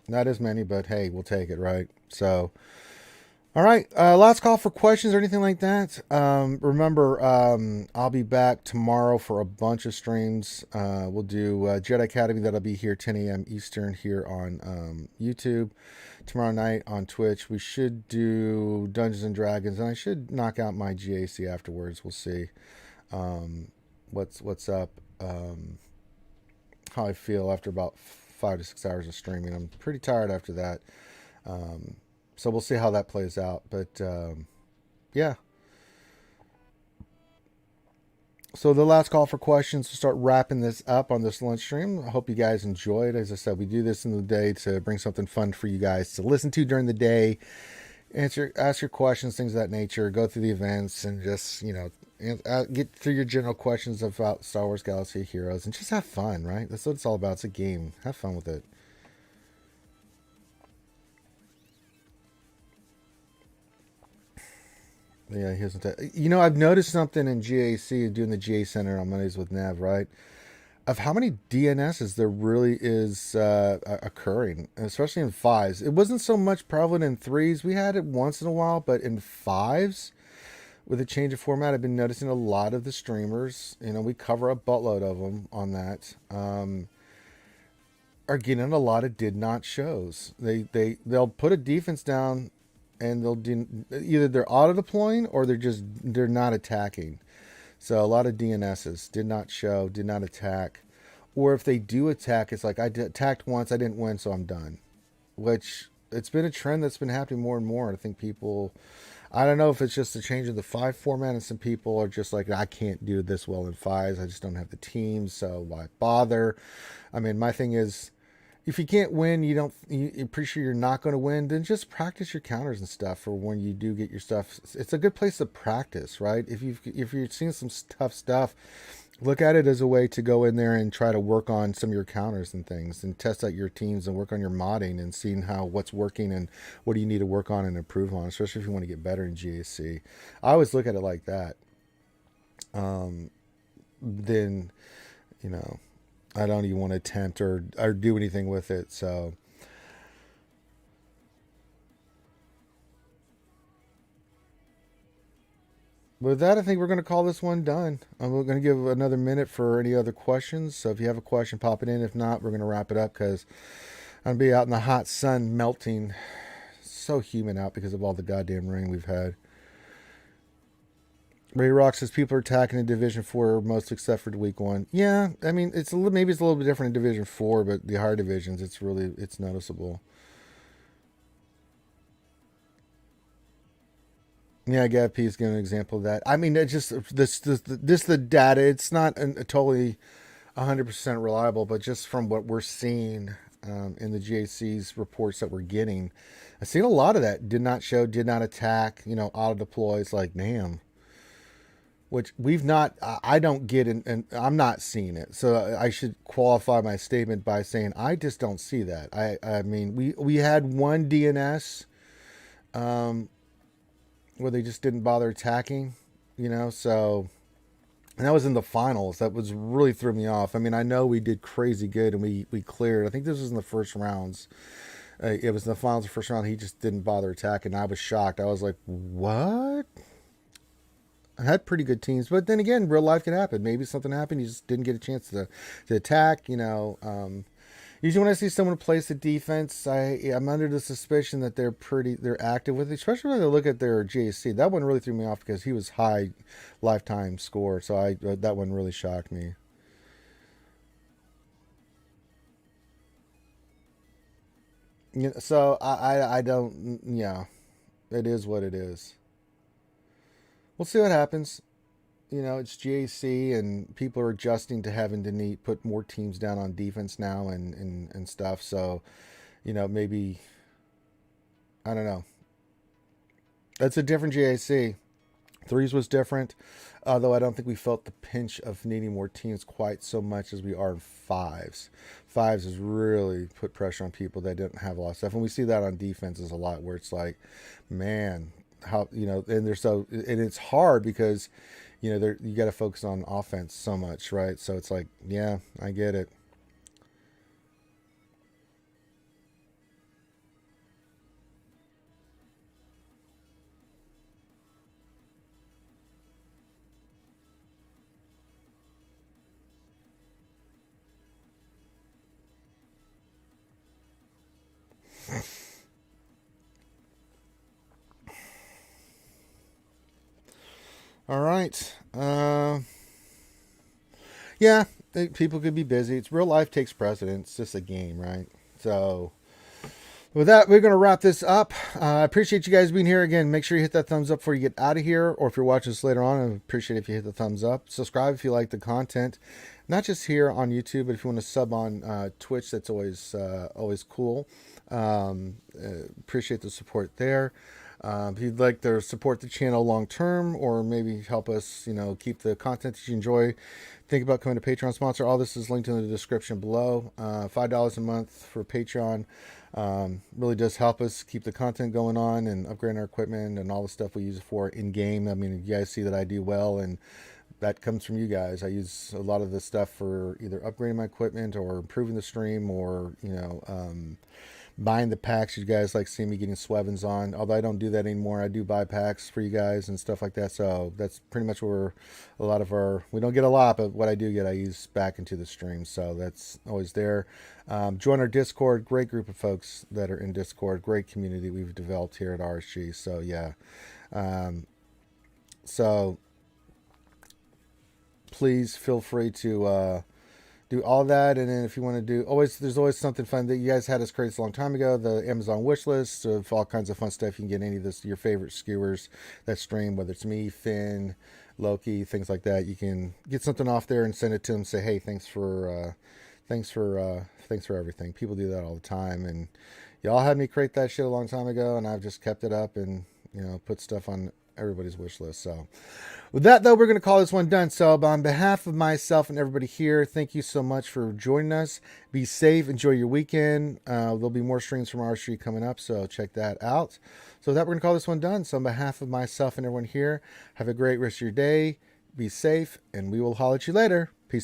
Not as many, but hey, we'll take it, right? So, all right. Last call for questions or anything like that. Remember, I'll be back tomorrow for a bunch of streams. We'll do Jedi Academy. That'll be here 10 a.m. Eastern here on YouTube. Tomorrow night on Twitch, we should do Dungeons and Dragons, and I should knock out my GAC afterwards. We'll see what's up, how I feel after about 5 to 6 hours of streaming. I'm pretty tired after that, so we'll see how that plays out. But yeah. So the last call for questions to start wrapping this up on this lunch stream. I hope you guys enjoyed. As I said, we do this in the day to bring something fun for you guys to listen to during the day, ask your questions, things of that nature, go through the events, and just, get through your general questions about Star Wars Galaxy of Heroes, and just have fun, right? That's what it's all about. It's a game. Have fun with it. Yeah, he hasn't. You know, I've noticed something in GAC doing the GA Center on Mondays with Nev, right? Of how many DNSs there really is occurring, especially in fives. It wasn't so much prevalent in threes. We had it once in a while, but in fives, with a change of format, I've been noticing a lot of the streamers. You know, we cover a buttload of them on that. Are getting a lot of did not shows. They'll put a defense down, and either they're auto deploying or they're not attacking. So a lot of DNSs did not show, did not attack, or if they do attack, it's like attacked once, I didn't win, so I'm done. Which it's been a trend that's been happening more and more. I think people, I don't know if it's just a change of the five format, and some people are just like, I can't do this well in fives. I just don't have the teams, so why bother? I mean, my thing is, if you can't win, you're pretty sure you're not going to win, then just practice your counters and stuff for when you do get your stuff. It's a good place to practice, right? If you're seeing some tough stuff, look at it as a way to go in there and try to work on some of your counters and things, and test out your teams and work on your modding and seeing what's working and what do you need to work on and improve on, especially if you want to get better in GAC. I always look at it like that. Then, you know, I don't even want to attempt or do anything with it. So, with that, I think we're going to call this one done. I'm going to give another minute for any other questions. So if you have a question, pop it in. If not, we're going to wrap it up because I'm going to be out in the hot sun melting. So humid out because of all the goddamn rain we've had. Ray Rock says people are attacking in Division 4 most except for week 1. Yeah, I mean, maybe it's a little bit different in Division 4, but the higher divisions, it's noticeable. Yeah, Gav P is giving an example of that. I mean, it's just the data. It's not a totally 100% reliable, but just from what we're seeing in the GAC's reports that we're getting, I've seen a lot of that. Did not show, did not attack, auto deploys, like, damn. Which I don't get, and I'm not seeing it. So I should qualify my statement by saying I just don't see that. I mean, we had one DNS where they just didn't bother attacking, so, and that was in the finals. That was really threw me off. I mean, I know we did crazy good and we cleared. I think this was in the first rounds. It was in the finals, the first round. He just didn't bother attacking. I was shocked. I was like, what? I had pretty good teams, but then again, real life can happen. Maybe something happened, you just didn't get a chance to attack. Usually when I see someone place the defense, I'm under the suspicion that they're active with it, especially when I look at their GAC. That one really threw me off because he was high lifetime score, so that one really shocked me. So I don't. Yeah, it is what it is. We'll see what happens. It's GAC, and people are adjusting to having to put more teams down on defense now and stuff. So, maybe, I don't know. That's a different GAC. Threes was different, though I don't think we felt the pinch of needing more teams quite so much as we are in fives. Fives has really put pressure on people that didn't have a lot of stuff. And we see that on defenses a lot, where it's like, man, how, and it's hard because, you got to focus on offense so much, right? So it's like, yeah, I get it. All right. Yeah, people could be busy. It's real life takes precedence. It's just a game, right? So with that, we're going to wrap this up. I appreciate you guys being here again. Make sure you hit that thumbs up before you get out of here, or if you're watching this later on, I appreciate it if you hit the thumbs up. Subscribe if you like the content, not just here on YouTube, but if you want to sub on Twitch, that's always cool. Appreciate the support there. If you'd like to support the channel long term, or maybe help us, keep the content that you enjoy, think about coming to Patreon sponsor. All this is linked in the description below. $5 a month for Patreon really does help us keep the content going on and upgrade our equipment and all the stuff we use it for in game. I mean, you guys see that I do well, and that comes from you guys. I use a lot of this stuff for either upgrading my equipment or improving the stream, or buying the packs. You guys like see me getting Swevens on, although I don't do that anymore. I do buy packs for you guys and stuff like that. So that's pretty much where a lot of we don't get a lot, but what I do get, I use back into the stream. So that's always there. Join our Discord. Great group of folks that are in Discord. Great community we've developed here at RSG. So yeah. So please feel free to do all that. And then if you want to do, there's always something fun that you guys had us create a long time ago, the Amazon wish list of all kinds of fun stuff. You can get any of your favorite skewers that stream, whether it's me, Finn, Loki, things like that. You can get something off there and send it to them, say, hey, thanks for everything. People do that all the time, and y'all had me create that shit a long time ago, and I've just kept it up and put stuff on everybody's wish list. So with that, though, we're going to call this one done. So on behalf of myself and everybody here, thank you so much for joining us. Be safe. Enjoy your weekend. There'll be more streams from RSG coming up, so check that out. So with that, we're going to call this one done. So on behalf of myself and everyone here, have a great rest of your day. Be safe, and we will holler at you later. Peace out.